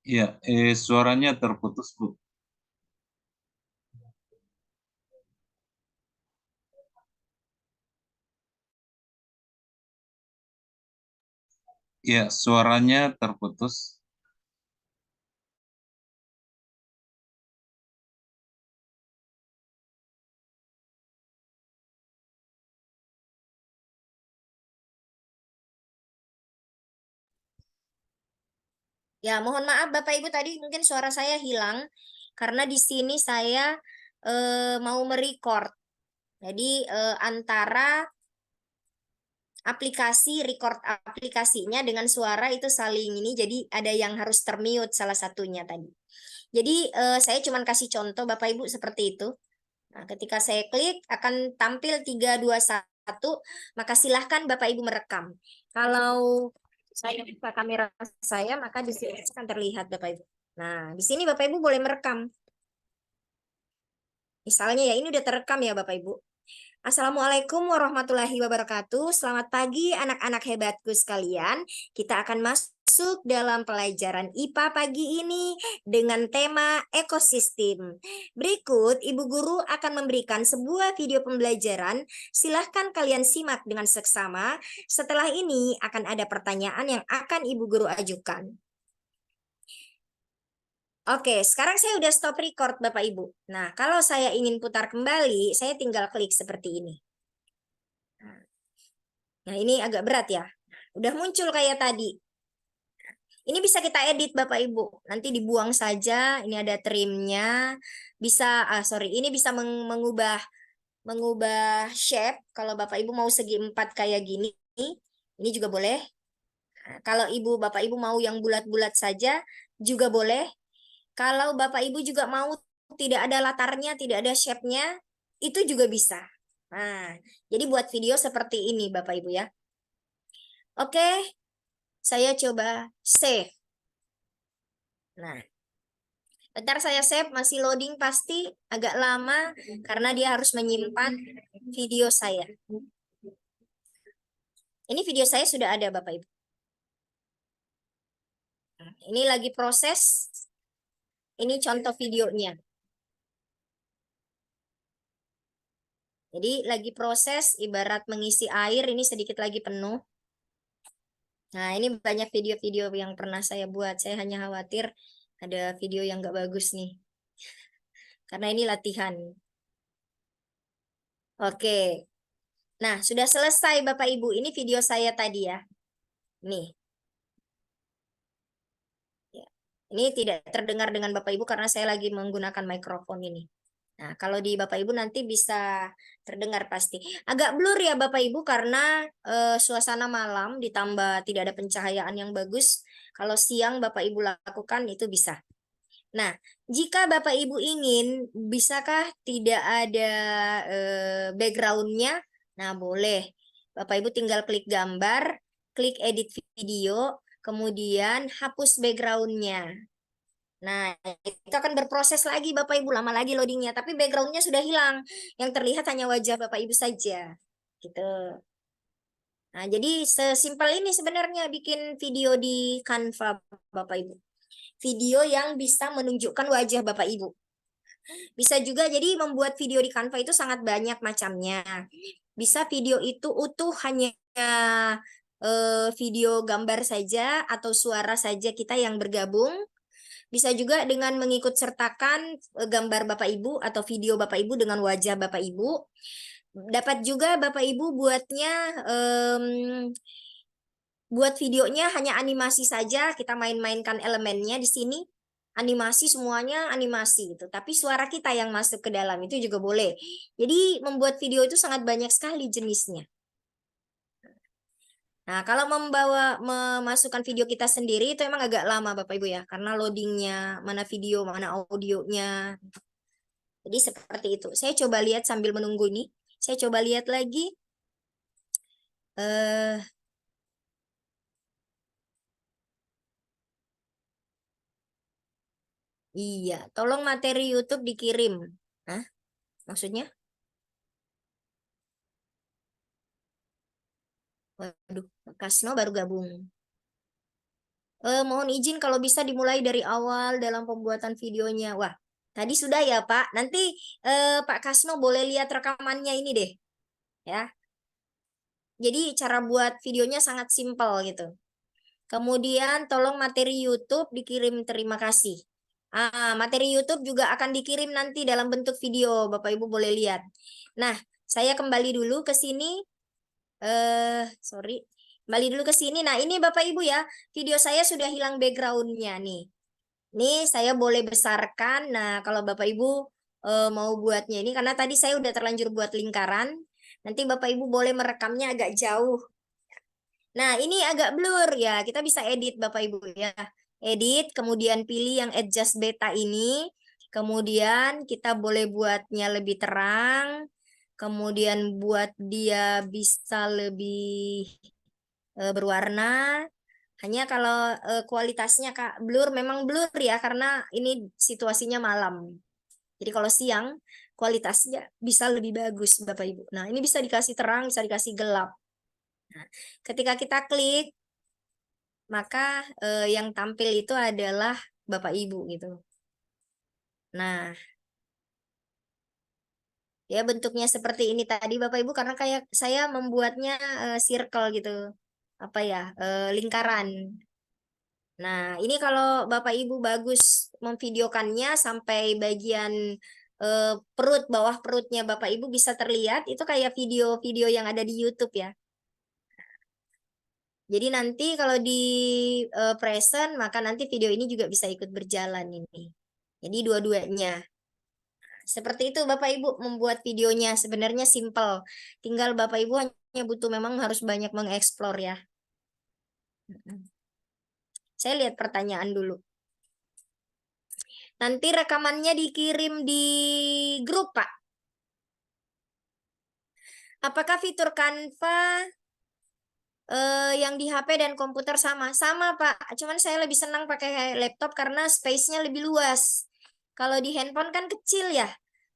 Iya, suaranya terputus, Bu. Iya, suaranya terputus. Ya, mohon maaf Bapak Ibu tadi mungkin suara saya hilang karena di sini saya mau merecord. Jadi antara aplikasi record aplikasinya dengan suara itu saling ini, jadi ada yang harus termute salah satunya tadi. Jadi saya cuma kasih contoh Bapak Ibu seperti itu. Nah, ketika saya klik akan tampil 3, 2, 1, maka silahkan Bapak Ibu merekam. Kalau saya buka kamera saya, maka di sini akan terlihat Bapak Ibu. Nah, di sini Bapak Ibu boleh merekam. Misalnya ya, ini udah terekam ya Bapak Ibu. Assalamualaikum warahmatullahi wabarakatuh. Selamat pagi anak-anak hebatku sekalian. Kita akan masuk dalam pelajaran IPA pagi ini dengan tema ekosistem. Berikut Ibu Guru akan memberikan sebuah video pembelajaran. Silahkan kalian simak dengan seksama. Setelah ini akan ada pertanyaan yang akan Ibu Guru ajukan. Oke, sekarang saya udah stop record Bapak Ibu. Nah, kalau saya ingin putar kembali, saya tinggal klik seperti ini. Nah, ini agak berat ya. Udah muncul kayak tadi. Ini bisa kita edit Bapak Ibu. Nanti dibuang saja. Ini ada trimnya. Bisa, ini bisa mengubah shape. Kalau Bapak Ibu mau segi 4 kayak gini, ini juga boleh. Nah, kalau Bapak Ibu mau yang bulat-bulat saja, juga boleh. Kalau Bapak Ibu juga mau tidak ada latarnya, tidak ada shape-nya, itu juga bisa. Nah, jadi buat video seperti ini Bapak Ibu ya. Oke, saya coba save. Nah, bentar saya save, masih loading pasti agak lama karena dia harus menyimpan video saya. Ini video saya sudah ada Bapak Ibu. Nah, ini lagi proses. Ini contoh videonya. Jadi lagi proses, ibarat mengisi air, ini sedikit lagi penuh. Nah, ini banyak video-video yang pernah saya buat. Saya hanya khawatir ada video yang nggak bagus nih. Karena ini latihan. Oke. Nah, sudah selesai Bapak Ibu. Ini video saya tadi ya. Nih. Ya. Ini tidak terdengar dengan Bapak Ibu karena saya lagi menggunakan mikrofon ini. Nah, kalau di Bapak Ibu nanti bisa terdengar pasti. Agak blur ya Bapak Ibu karena suasana malam ditambah tidak ada pencahayaan yang bagus. Kalau siang Bapak Ibu lakukan itu bisa. Nah, jika Bapak Ibu ingin, bisakah tidak ada background-nya? Nah, boleh. Bapak Ibu tinggal klik gambar, klik edit video, kemudian hapus background-nya. Nah, itu akan berproses lagi Bapak Ibu, lama lagi loadingnya. Tapi background-nya sudah hilang. Yang terlihat hanya wajah Bapak Ibu saja. Gitu. Nah, jadi sesimpel ini sebenarnya bikin video di Canva Bapak Ibu. Video yang bisa menunjukkan wajah Bapak Ibu. Bisa juga jadi membuat video di Canva itu sangat banyak macamnya. Bisa video itu utuh hanya video gambar saja atau suara saja kita yang bergabung. Bisa juga dengan mengikut sertakan gambar Bapak Ibu atau video Bapak Ibu dengan wajah Bapak Ibu. Dapat juga Bapak Ibu buat videonya hanya animasi saja, kita main-mainkan elemennya di sini. Animasi semuanya animasi gitu. Tapi suara kita yang masuk ke dalam itu juga boleh. Jadi membuat video itu sangat banyak sekali jenisnya. Nah, kalau memasukkan video kita sendiri itu emang agak lama Bapak Ibu ya, karena loadingnya, mana video, mana audionya. Jadi seperti itu. Saya coba lihat sambil menunggu ini. Saya coba lihat lagi. Eh, iya, tolong materi YouTube dikirim. Hah? Maksudnya? Waduh, Kasno baru gabung. Mohon izin kalau bisa dimulai dari awal dalam pembuatan videonya. Wah, tadi sudah ya Pak. Nanti Pak Kasno boleh lihat rekamannya ini deh. Ya. Jadi cara buat videonya sangat simpel gitu. Kemudian tolong materi YouTube dikirim, terima kasih. Materi YouTube juga akan dikirim nanti dalam bentuk video, Bapak Ibu boleh lihat. Nah, saya kembali dulu ke sini. Sorry. Kembali dulu ke sini. Nah, ini Bapak Ibu ya, video saya sudah hilang backgroundnya nih. Ini saya boleh besarkan. Nah, kalau Bapak Ibu mau buatnya ini, karena tadi saya udah terlanjur buat lingkaran. Nanti Bapak Ibu boleh merekamnya agak jauh. Nah, ini agak blur ya. Kita bisa edit Bapak Ibu ya. Edit, kemudian pilih yang adjust beta ini. Kemudian kita boleh buatnya lebih terang. Kemudian buat dia bisa lebih berwarna. Hanya kalau kualitasnya Kak blur, memang blur ya karena ini situasinya malam. Jadi kalau siang kualitasnya bisa lebih bagus Bapak Ibu. Nah, ini bisa dikasih terang, bisa dikasih gelap. Nah, ketika kita klik, maka yang tampil itu adalah Bapak Ibu gitu. Nah, ya bentuknya seperti ini tadi Bapak Ibu karena kayak saya membuatnya circle gitu. Apa ya? Lingkaran. Nah, ini kalau Bapak Ibu bagus memvideokannya sampai bagian perut, bawah perutnya Bapak Ibu bisa terlihat, itu kayak video-video yang ada di YouTube ya. Jadi nanti kalau di present, maka nanti video ini juga bisa ikut berjalan ini. Jadi dua-duanya. Seperti itu Bapak Ibu membuat videonya sebenarnya simple. Tinggal Bapak Ibu hanya butuh memang harus banyak mengeksplor ya. Saya lihat pertanyaan dulu. Nanti rekamannya dikirim di grup, Pak. Apakah fitur Canva yang di HP dan komputer sama? Sama, Pak. Cuman saya lebih senang pakai laptop karena space-nya lebih luas. Kalau di handphone kan kecil ya.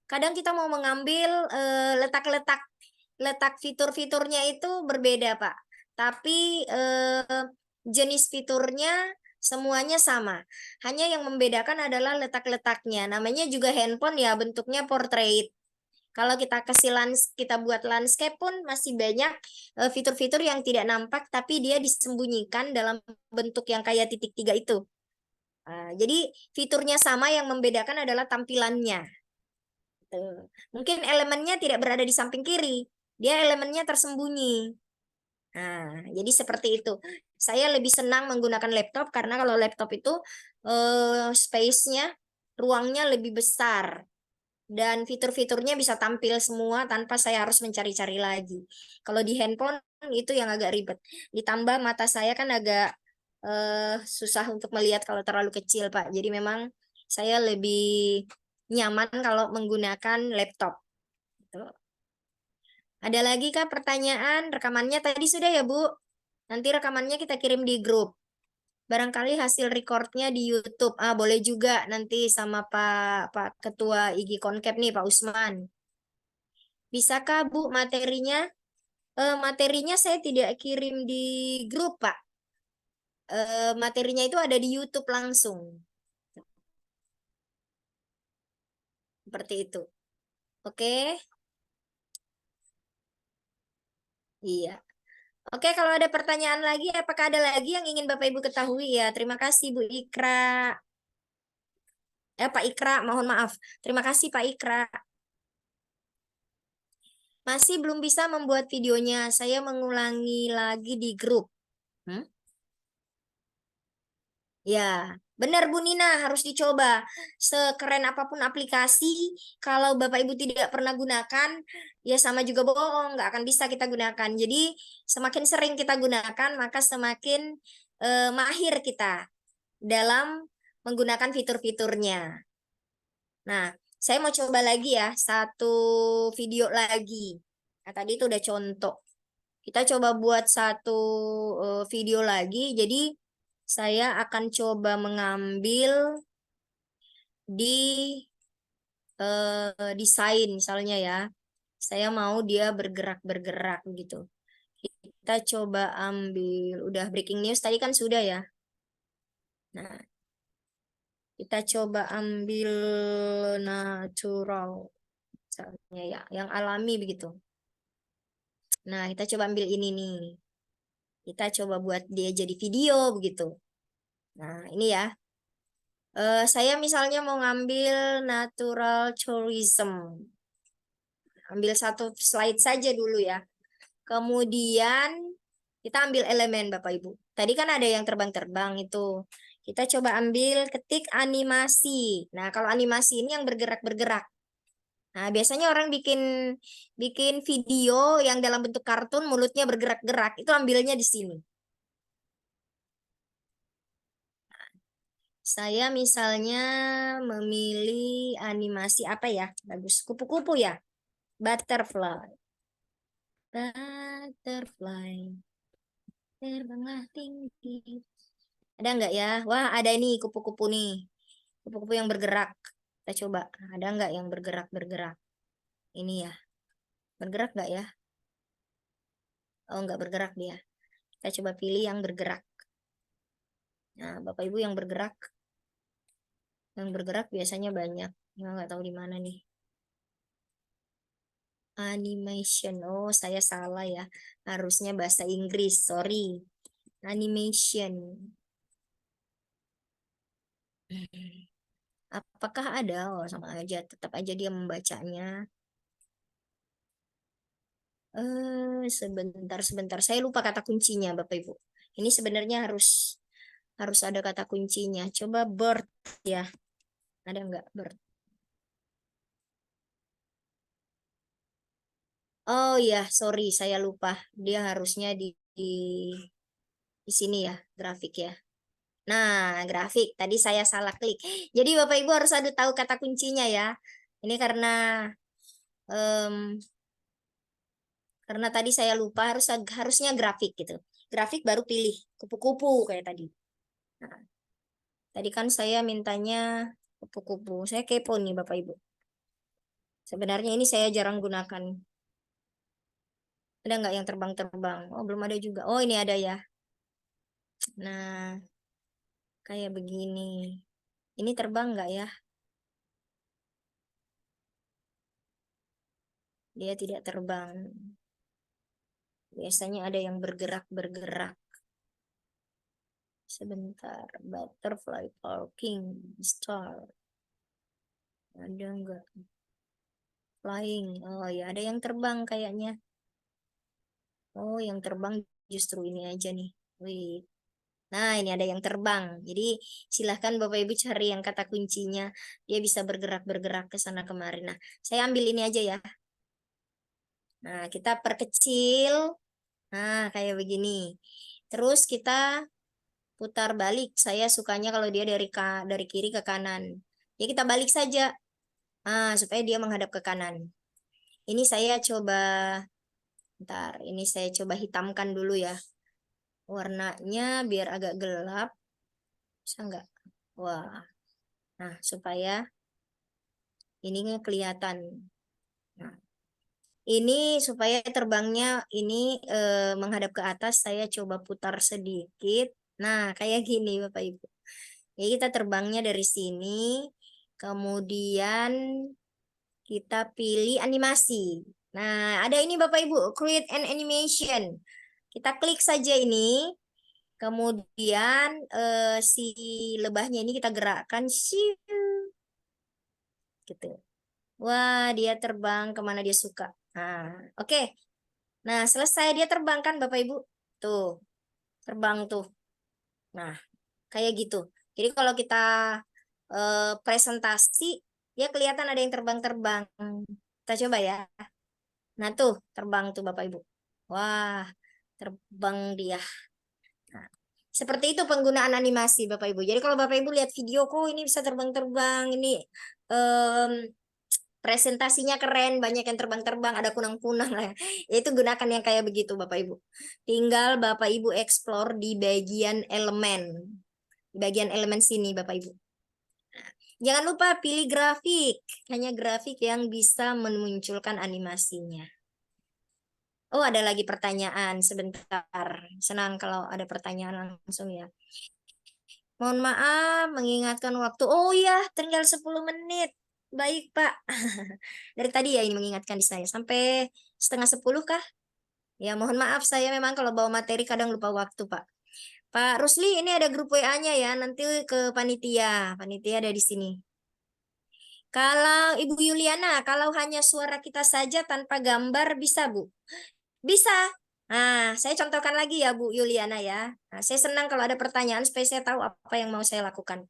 Kadang kita mau mengambil letak fitur-fiturnya itu berbeda, Pak. Tapi jenis fiturnya semuanya sama. Hanya yang membedakan adalah letak-letaknya. Namanya juga handphone ya, bentuknya portrait. Kalau kita kasih kita buat landscape pun masih banyak fitur-fitur yang tidak nampak, tapi dia disembunyikan dalam bentuk yang kayak titik tiga itu. Jadi fiturnya sama, yang membedakan adalah tampilannya. Tuh. Mungkin elemennya tidak berada di samping kiri, dia elemennya tersembunyi. Nah, jadi seperti itu. Saya lebih senang menggunakan laptop karena kalau laptop itu space-nya, ruangnya lebih besar. Dan fitur-fiturnya bisa tampil semua tanpa saya harus mencari-cari lagi. Kalau di handphone itu yang agak ribet. Ditambah mata saya kan agak susah untuk melihat kalau terlalu kecil, Pak. Jadi memang saya lebih nyaman kalau menggunakan laptop. Gitu. Ada lagi Kak pertanyaan? Rekamannya tadi sudah ya, Bu? Nanti rekamannya kita kirim di grup. Barangkali hasil recordnya di YouTube. Boleh juga nanti sama Pak Ketua IG Konkep nih, Pak Usman. Bisakah Bu materinya? Materinya saya tidak kirim di grup, Pak. Materinya itu ada di YouTube langsung. Seperti itu. Oke. Iya. Oke, kalau ada pertanyaan lagi, apakah ada lagi yang ingin Bapak Ibu ketahui ya? Terima kasih Bu Ikra. Pak Ikra, mohon maaf. Terima kasih Pak Ikra. Masih belum bisa membuat videonya. Saya mengulangi lagi di grup. Hmm? Ya, benar Bu Nina, harus dicoba. Sekeren apapun aplikasi, kalau Bapak Ibu tidak pernah gunakan, ya sama juga bohong, nggak akan bisa kita gunakan. Jadi, semakin sering kita gunakan, maka semakin mahir kita dalam menggunakan fitur-fiturnya. Nah, saya mau coba lagi ya, satu video lagi. Nah, tadi itu udah contoh. Kita coba buat satu video lagi. Jadi, saya akan coba mengambil di desain misalnya ya. Saya mau dia bergerak-bergerak gitu. Kita coba ambil, udah breaking news tadi kan sudah ya. Nah, kita coba ambil natural misalnya ya, yang alami begitu. Nah, kita coba ambil ini nih. Kita coba buat dia jadi video begitu. Nah, ini ya. Saya misalnya mau ngambil natural tourism. Ambil satu slide saja dulu ya. Kemudian kita ambil elemen Bapak Ibu. Tadi kan ada yang terbang-terbang itu. Kita coba ambil ketik animasi. Nah, kalau animasi ini yang bergerak-bergerak. Nah, biasanya orang bikin bikin video yang dalam bentuk kartun mulutnya bergerak-gerak. Itu ambilnya di sini. Saya misalnya memilih animasi apa ya? Bagus. Kupu-kupu ya. Butterfly. Butterfly. Terbanglah tinggi. Ada nggak ya? Wah, ada ini kupu-kupu nih. Kupu-kupu yang bergerak. Kita coba. Ada nggak yang bergerak-bergerak? Ini ya. Bergerak nggak ya? Oh, nggak bergerak dia. Kita coba pilih yang bergerak. Nah, Bapak Ibu yang bergerak. Yang bergerak biasanya banyak. Nggak tahu di mana nih. Animation. Oh, saya salah ya. Harusnya bahasa Inggris. Sorry. Animation. Apakah ada? Oh, sama aja. Tetap aja dia membacanya. Sebentar. Saya lupa kata kuncinya, Bapak Ibu. Ini sebenarnya harus ada kata kuncinya. Coba bird ya. Ada nggak bird? Oh ya, sorry, saya lupa. Dia harusnya di sini ya, grafik ya. Nah, grafik. Tadi saya salah klik. Jadi Bapak Ibu harus ada tahu kata kuncinya ya. Ini karena tadi saya lupa harusnya grafik gitu. Grafik baru pilih kupu-kupu kayak tadi. Nah, tadi kan saya mintanya kupu-kupu. Saya kepo nih Bapak Ibu. Sebenarnya ini saya jarang gunakan. Ada nggak yang terbang-terbang? Oh, belum ada juga. Oh, ini ada ya. Nah, kayak begini. Ini terbang nggak ya? Dia tidak terbang. Biasanya ada yang bergerak-bergerak. Sebentar. Butterfly parking star. Ada nggak? Flying. Oh ya, ada yang terbang kayaknya. Oh, yang terbang justru ini aja nih. Wih. Nah, ini ada yang terbang. Jadi, silahkan Bapak Ibu cari yang kata kuncinya. Dia bisa bergerak-bergerak ke sana kemari. Nah, saya ambil ini aja ya. Nah, kita perkecil. Nah, kayak begini. Terus kita putar balik. Saya sukanya kalau dia dari kiri ke kanan. Ya, kita balik saja. Supaya dia menghadap ke kanan. Ini saya coba, bentar, ini saya coba hitamkan dulu ya. Warnanya biar agak gelap. Bisa nggak? Wah. Nah, supaya ini kelihatan. Nah, ini supaya terbangnya ini menghadap ke atas, saya coba putar sedikit. Nah, kayak gini Bapak Ibu. Jadi kita terbangnya dari sini, kemudian kita pilih animasi. Nah, ada ini Bapak Ibu, create an animation. Kita klik saja ini. Kemudian si lebahnya ini kita gerakkan. Gitu. Wah, dia terbang kemana dia suka. Nah, oke. Nah, selesai dia terbang kan Bapak Ibu. Tuh, terbang tuh. Nah, kayak gitu. Jadi kalau kita presentasi, ya kelihatan ada yang terbang-terbang. Kita coba ya. Nah, tuh terbang tuh Bapak Ibu. Wah, terbang dia. Nah, seperti itu penggunaan animasi Bapak Ibu. Jadi kalau Bapak Ibu lihat video, kok ini bisa terbang-terbang, ini em, presentasinya keren, banyak yang terbang-terbang, ada kunang-kunang lah. Itu gunakan yang kayak begitu Bapak Ibu. Tinggal Bapak Ibu explore di bagian elemen. Di bagian elemen sini Bapak Ibu. Jangan lupa pilih grafik. Hanya grafik yang bisa memunculkan animasinya. Oh, ada lagi pertanyaan. Sebentar. Senang kalau ada pertanyaan langsung ya. Mohon maaf, mengingatkan waktu. Oh ya, tinggal 10 menit. Baik, Pak. Dari tadi ya ini mengingatkan di saya. Sampai setengah 10 kah? Ya, mohon maaf saya memang kalau bawa materi kadang lupa waktu, Pak. Pak Rusli, ini ada grup WA-nya ya. Nanti ke panitia. Panitia ada di sini. Kalau Ibu Yuliana, kalau hanya suara kita saja tanpa gambar bisa, Bu? Bisa. Nah, saya contohkan lagi ya Bu Yuliana ya. Nah, saya senang kalau ada pertanyaan supaya saya tahu apa yang mau saya lakukan.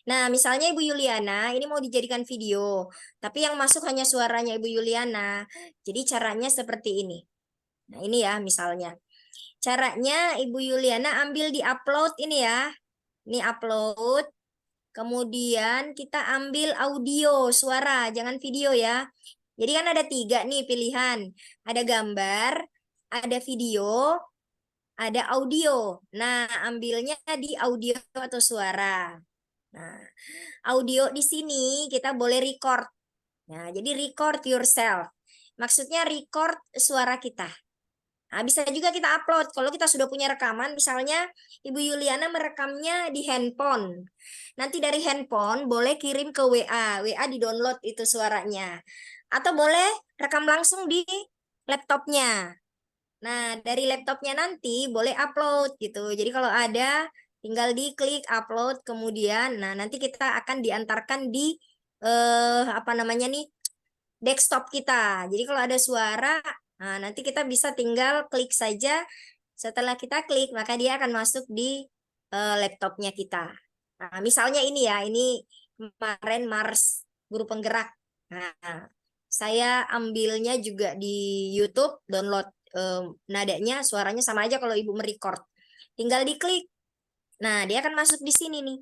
Nah, misalnya Ibu Yuliana ini mau dijadikan video, tapi yang masuk hanya suaranya Ibu Yuliana. Jadi caranya seperti ini. Nah, ini ya misalnya. Caranya Ibu Yuliana ambil di upload ini ya. Ini upload. Kemudian kita ambil audio, suara, jangan video ya. Jadi kan ada 3 nih pilihan. Ada gambar, ada video, ada audio. Nah, ambilnya di audio atau suara. Nah, audio di sini kita boleh record. Nah, jadi record yourself. Maksudnya record suara kita. Nah, bisa juga kita upload. Kalau kita sudah punya rekaman, misalnya Ibu Yuliana merekamnya di handphone. Nanti dari handphone boleh kirim ke WA. WA di-download itu suaranya. Atau boleh rekam langsung di laptopnya. Nah, dari laptopnya nanti boleh upload gitu. Jadi kalau ada, tinggal diklik upload, kemudian, nah nanti kita akan diantarkan di apa namanya nih, desktop kita. Jadi kalau ada suara, nah nanti kita bisa tinggal klik saja. Setelah kita klik, maka dia akan masuk di laptopnya kita. Nah, misalnya ini ya, ini kemarin Mars, guru penggerak. Nah, saya ambilnya juga di YouTube, download nadanya, suaranya sama aja kalau Ibu merecord. Tinggal diklik. Nah, dia akan masuk di sini nih.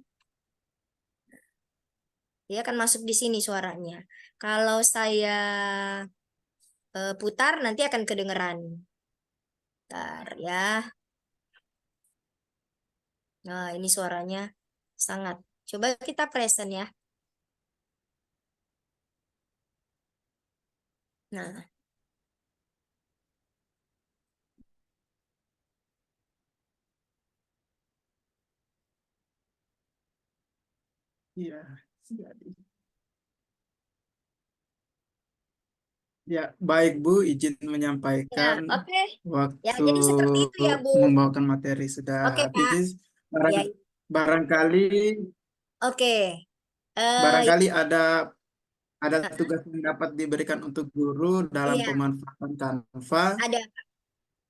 Dia akan masuk di sini suaranya. Kalau saya putar, nanti akan kedengeran. Bentar ya. Nah, ini suaranya sangat. Coba kita present ya. Nah, Iya. Jadi. Ya, baik Bu, izin ya, menyampaikan oke. Ya, waktu jadi seperti itu ya, Bu. membawakan materi sudah Oke, Pak. habis. Ya, Barangkali oke. barangkali ada tugas yang dapat diberikan untuk guru dalam Iya, pemanfaatan Canva. ada.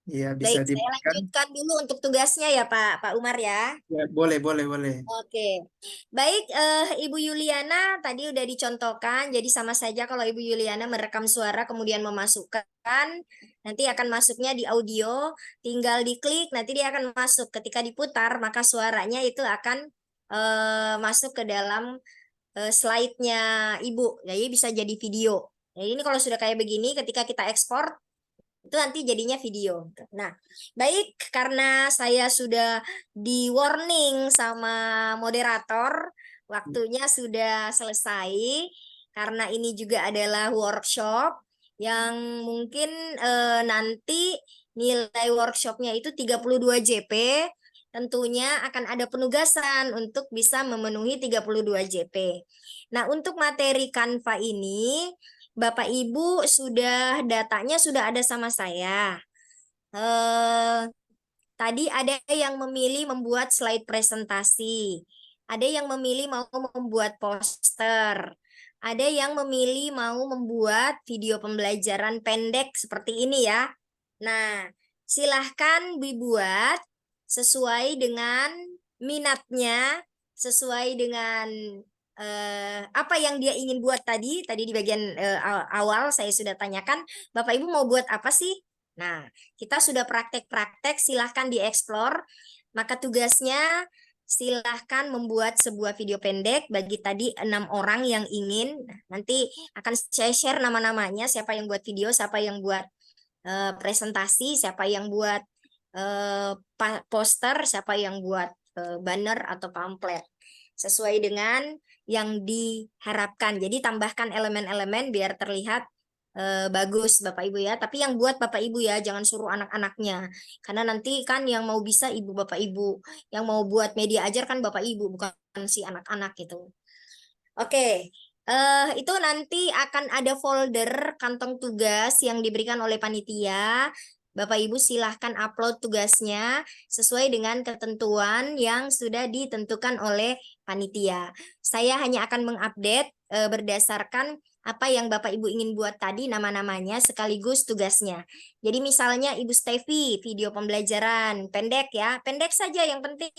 Ya, bisa Baik, saya diberikan. lanjutkan dulu untuk tugasnya ya, Pak Umar ya. Ya, boleh, boleh, boleh. Oke, baik Ibu Yuliana tadi udah dicontohkan, jadi sama saja kalau Ibu Yuliana merekam suara kemudian memasukkan, nanti akan masuknya di audio, tinggal diklik, nanti dia akan masuk. Ketika diputar, maka suaranya itu akan masuk ke dalam slide-nya Ibu, jadi bisa jadi video. Jadi ini kalau sudah kayak begini, ketika kita ekspor, itu nanti jadinya video. Nah, baik karena saya sudah di warning sama moderator, waktunya sudah selesai. Karena ini juga adalah workshop yang mungkin nanti nilai workshopnya itu 32 JP. Tentunya akan ada penugasan untuk bisa memenuhi 32 JP. Nah, untuk materi Canva ini Bapak Ibu sudah datanya sudah ada sama saya. Tadi ada yang memilih membuat slide presentasi, ada yang memilih mau membuat poster, ada yang memilih mau membuat video pembelajaran pendek seperti ini ya. Nah, silahkan dibuat sesuai dengan minatnya, sesuai dengan apa yang dia ingin buat tadi. Tadi di bagian awal saya sudah tanyakan, Bapak Ibu mau buat apa sih? Nah, kita sudah praktek-praktek, silahkan dieksplor. Maka tugasnya silahkan membuat sebuah video pendek bagi tadi 6 orang yang ingin. Nanti akan saya share nama-namanya, siapa yang buat video, siapa yang buat presentasi, siapa yang buat poster, siapa yang buat banner atau pamflet. Sesuai dengan yang diharapkan. Jadi tambahkan elemen-elemen biar terlihat bagus Bapak Ibu ya. Tapi yang buat Bapak Ibu ya, jangan suruh anak-anaknya. Karena nanti kan yang mau bisa Ibu Bapak Ibu, yang mau buat media ajar kan Bapak Ibu, bukan si anak-anak gitu. Oke, itu nanti akan ada folder kantong tugas yang diberikan oleh panitia. Bapak Ibu silahkan upload tugasnya sesuai dengan ketentuan yang sudah ditentukan oleh panitia. Saya hanya akan mengupdate berdasarkan apa yang Bapak Ibu ingin buat tadi, nama-namanya sekaligus tugasnya. Jadi misalnya Ibu Stevi, video pembelajaran pendek ya, pendek saja, yang penting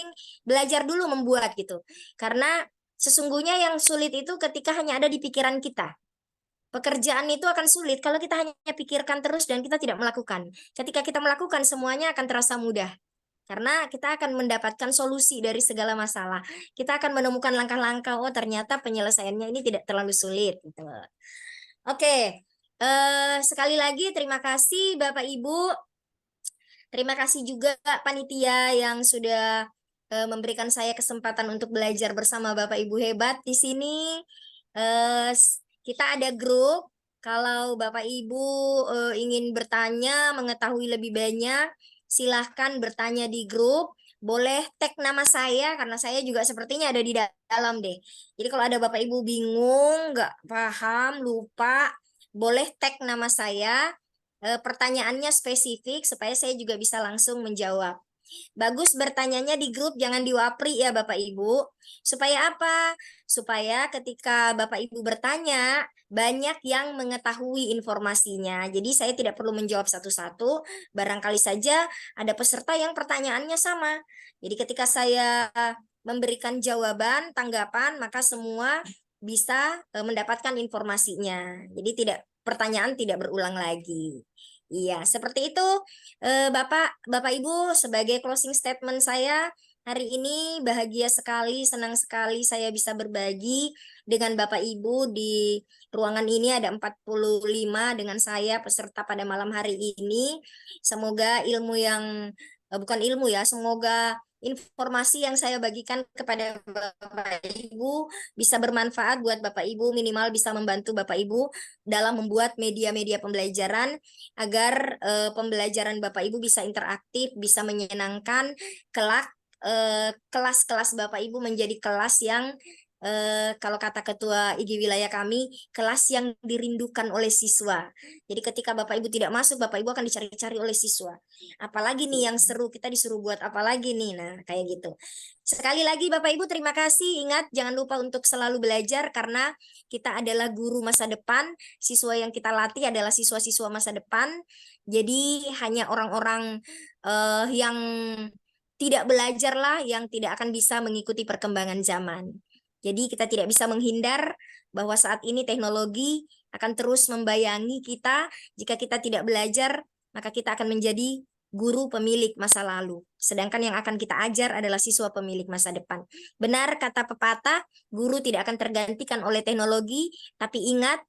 belajar dulu membuat gitu. Karena sesungguhnya yang sulit itu ketika hanya ada di pikiran kita. Pekerjaan itu akan sulit kalau kita hanya pikirkan terus dan kita tidak melakukan. Ketika kita melakukan, semuanya akan terasa mudah. Karena kita akan mendapatkan solusi dari segala masalah. Kita akan menemukan langkah-langkah, oh ternyata penyelesaiannya ini tidak terlalu sulit. Gitu. Oke, sekali lagi terima kasih Bapak Ibu. Terima kasih juga panitia yang sudah memberikan saya kesempatan untuk belajar bersama Bapak Ibu hebat di sini. Kita ada grup. Kalau Bapak Ibu ingin bertanya, mengetahui lebih banyak, silahkan bertanya di grup. Boleh tag nama saya, karena saya juga sepertinya ada di dalam deh. Jadi kalau ada Bapak Ibu bingung, nggak paham, lupa, boleh tag nama saya. Pertanyaannya spesifik supaya saya juga bisa langsung menjawab. Bagus bertanyanya di grup, jangan di Wapri ya Bapak Ibu. Supaya apa? Supaya ketika Bapak Ibu bertanya, banyak yang mengetahui informasinya. Jadi saya tidak perlu menjawab satu-satu, barangkali saja ada peserta yang pertanyaannya sama. Jadi ketika saya memberikan jawaban, tanggapan, maka semua bisa mendapatkan informasinya. Jadi pertanyaan tidak berulang lagi. Iya, seperti itu. Bapak Ibu, sebagai closing statement saya hari ini bahagia sekali, senang sekali saya bisa berbagi dengan Bapak Ibu di ruangan ini. Ada 45 dengan saya peserta pada malam hari ini. Semoga ilmu yang bukan ilmu ya, semoga informasi yang saya bagikan kepada Bapak Ibu bisa bermanfaat buat Bapak Ibu, minimal bisa membantu Bapak Ibu dalam membuat media-media pembelajaran agar pembelajaran Bapak Ibu bisa interaktif, bisa menyenangkan, kelak kelas-kelas Bapak Ibu menjadi kelas yang kalau kata Ketua IG wilayah kami, kelas yang dirindukan oleh siswa. Jadi ketika Bapak Ibu tidak masuk, Bapak Ibu akan dicari-cari oleh siswa. Apalagi nih yang seru, kita disuruh buat apa lagi nih, nah kayak gitu. Sekali lagi Bapak Ibu terima kasih, ingat jangan lupa untuk selalu belajar karena kita adalah guru masa depan, siswa yang kita latih adalah siswa-siswa masa depan. Jadi hanya orang-orang yang tidak belajarlah yang tidak akan bisa mengikuti perkembangan zaman. Jadi kita tidak bisa menghindar bahwa saat ini teknologi akan terus membayangi kita. Jika kita tidak belajar, maka kita akan menjadi guru pemilik masa lalu. Sedangkan yang akan kita ajar adalah siswa pemilik masa depan. Benar kata pepatah, guru tidak akan tergantikan oleh teknologi, tapi ingat,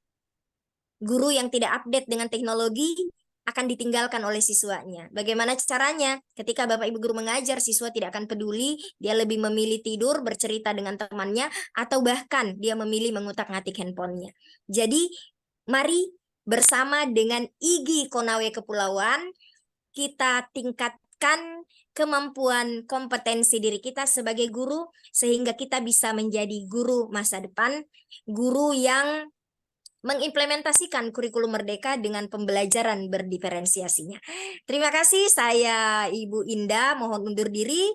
guru yang tidak update dengan teknologi akan ditinggalkan oleh siswanya. Bagaimana caranya? Ketika Bapak Ibu guru mengajar, siswa tidak akan peduli, dia lebih memilih tidur, bercerita dengan temannya, atau bahkan dia memilih mengutak-ngatik handphonenya. Jadi, mari bersama dengan IG Konawe Kepulauan, kita tingkatkan kemampuan kompetensi diri kita sebagai guru, sehingga kita bisa menjadi guru masa depan, guru yang mengimplementasikan kurikulum Merdeka dengan pembelajaran berdiferensiasinya. Terima kasih, saya Ibu Indah, mohon undur diri.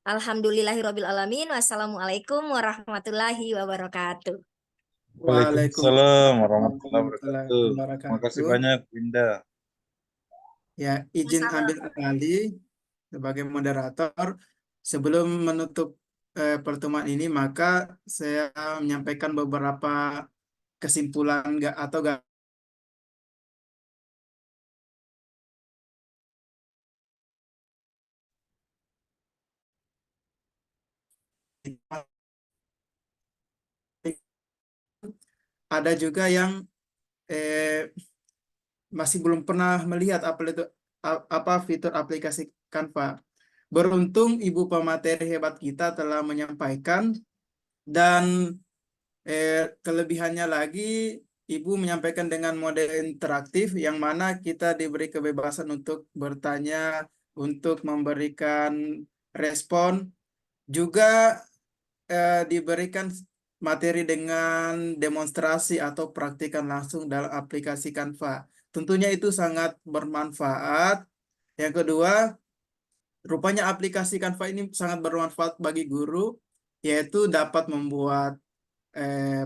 Alhamdulillahirabbil alamin. Wassalamualaikum warahmatullahi wabarakatuh. Waalaikumsalam warahmatullahi warahmatullahi wabarakatuh. Terima kasih wabarakatuh. banyak, Winda. Ya, izin Sama-sama. ambil alih sebagai moderator. Sebelum menutup pertemuan ini, maka saya menyampaikan beberapa kesimpulan atau ada juga yang masih belum pernah melihat apa fitur aplikasi Canva. Beruntung Ibu pemateri hebat kita telah menyampaikan, dan kelebihannya lagi Ibu menyampaikan dengan mode interaktif yang mana kita diberi kebebasan untuk bertanya, untuk memberikan respon, juga diberikan materi dengan demonstrasi atau praktikan langsung dalam aplikasi Canva. Tentunya itu sangat bermanfaat. Yang kedua, rupanya aplikasi Canva ini sangat bermanfaat bagi guru, yaitu dapat membuat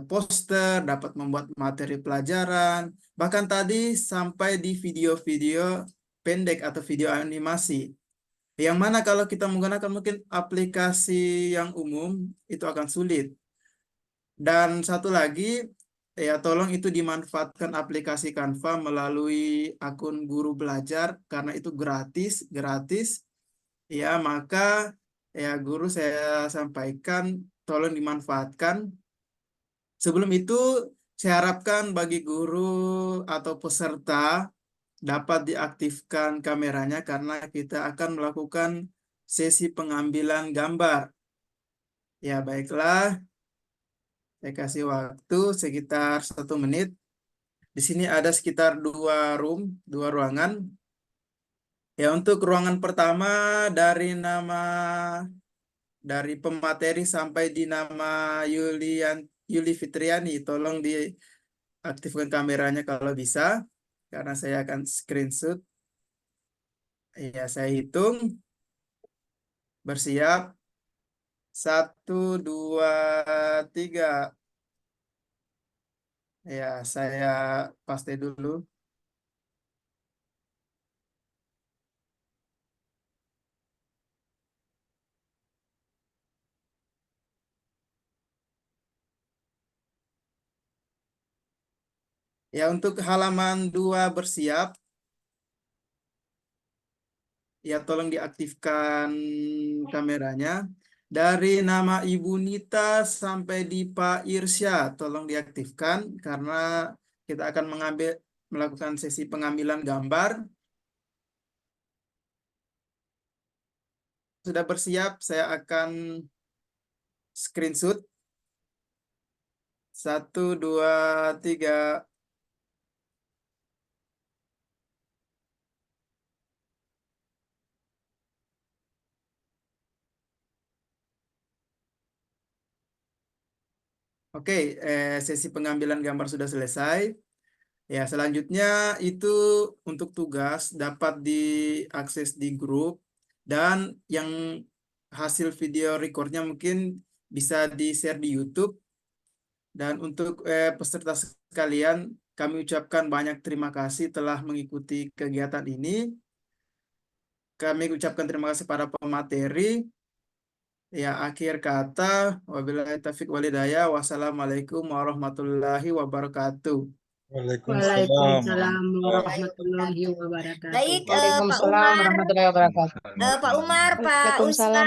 poster, dapat membuat materi pelajaran, bahkan tadi sampai di video-video pendek atau video animasi. Yang mana kalau kita menggunakan mungkin aplikasi yang umum, itu akan sulit. Dan satu lagi, ya tolong itu dimanfaatkan aplikasi Canva melalui akun Guru Belajar, karena itu gratis. Ya, maka ya guru saya sampaikan tolong dimanfaatkan. Sebelum itu, saya harapkan bagi guru atau peserta dapat diaktifkan kameranya karena kita akan melakukan sesi pengambilan gambar. Ya, baiklah. Saya kasih waktu sekitar 1 menit. Di sini ada sekitar 2 ruangan. Ya, untuk ruangan pertama dari pemateri sampai di nama Yuli Fitriani, tolong diaktifkan kameranya kalau bisa, karena saya akan screenshot. Ya, saya hitung. Bersiap. 1, 2, 3. Ya, saya paste dulu. Ya, untuk halaman 2 bersiap. Ya, tolong diaktifkan kameranya. Dari nama Ibu Nita sampai di Pak Irsya, tolong diaktifkan karena kita akan melakukan sesi pengambilan gambar. Sudah bersiap, saya akan screenshot. 1, 2, 3. Oke, sesi pengambilan gambar sudah selesai. Ya, selanjutnya itu untuk tugas dapat diakses di grup, dan yang hasil video recordnya mungkin bisa di-share di YouTube. Dan untuk peserta sekalian, kami ucapkan banyak terima kasih telah mengikuti kegiatan ini. Kami ucapkan terima kasih para pemateri. Ya, akhir kata, wabillahi taufiq walhidayah. Wassalamualaikum warahmatullahi wabarakatuh. Waalaikumsalam Waalaikumsalam warahmatullahi wabarakatuh. Baik, Pak Waalaikumsalam Umar, warahmatullahi wabarakatuh. Pak Umar, Pak Waalaikumsalam Unsman,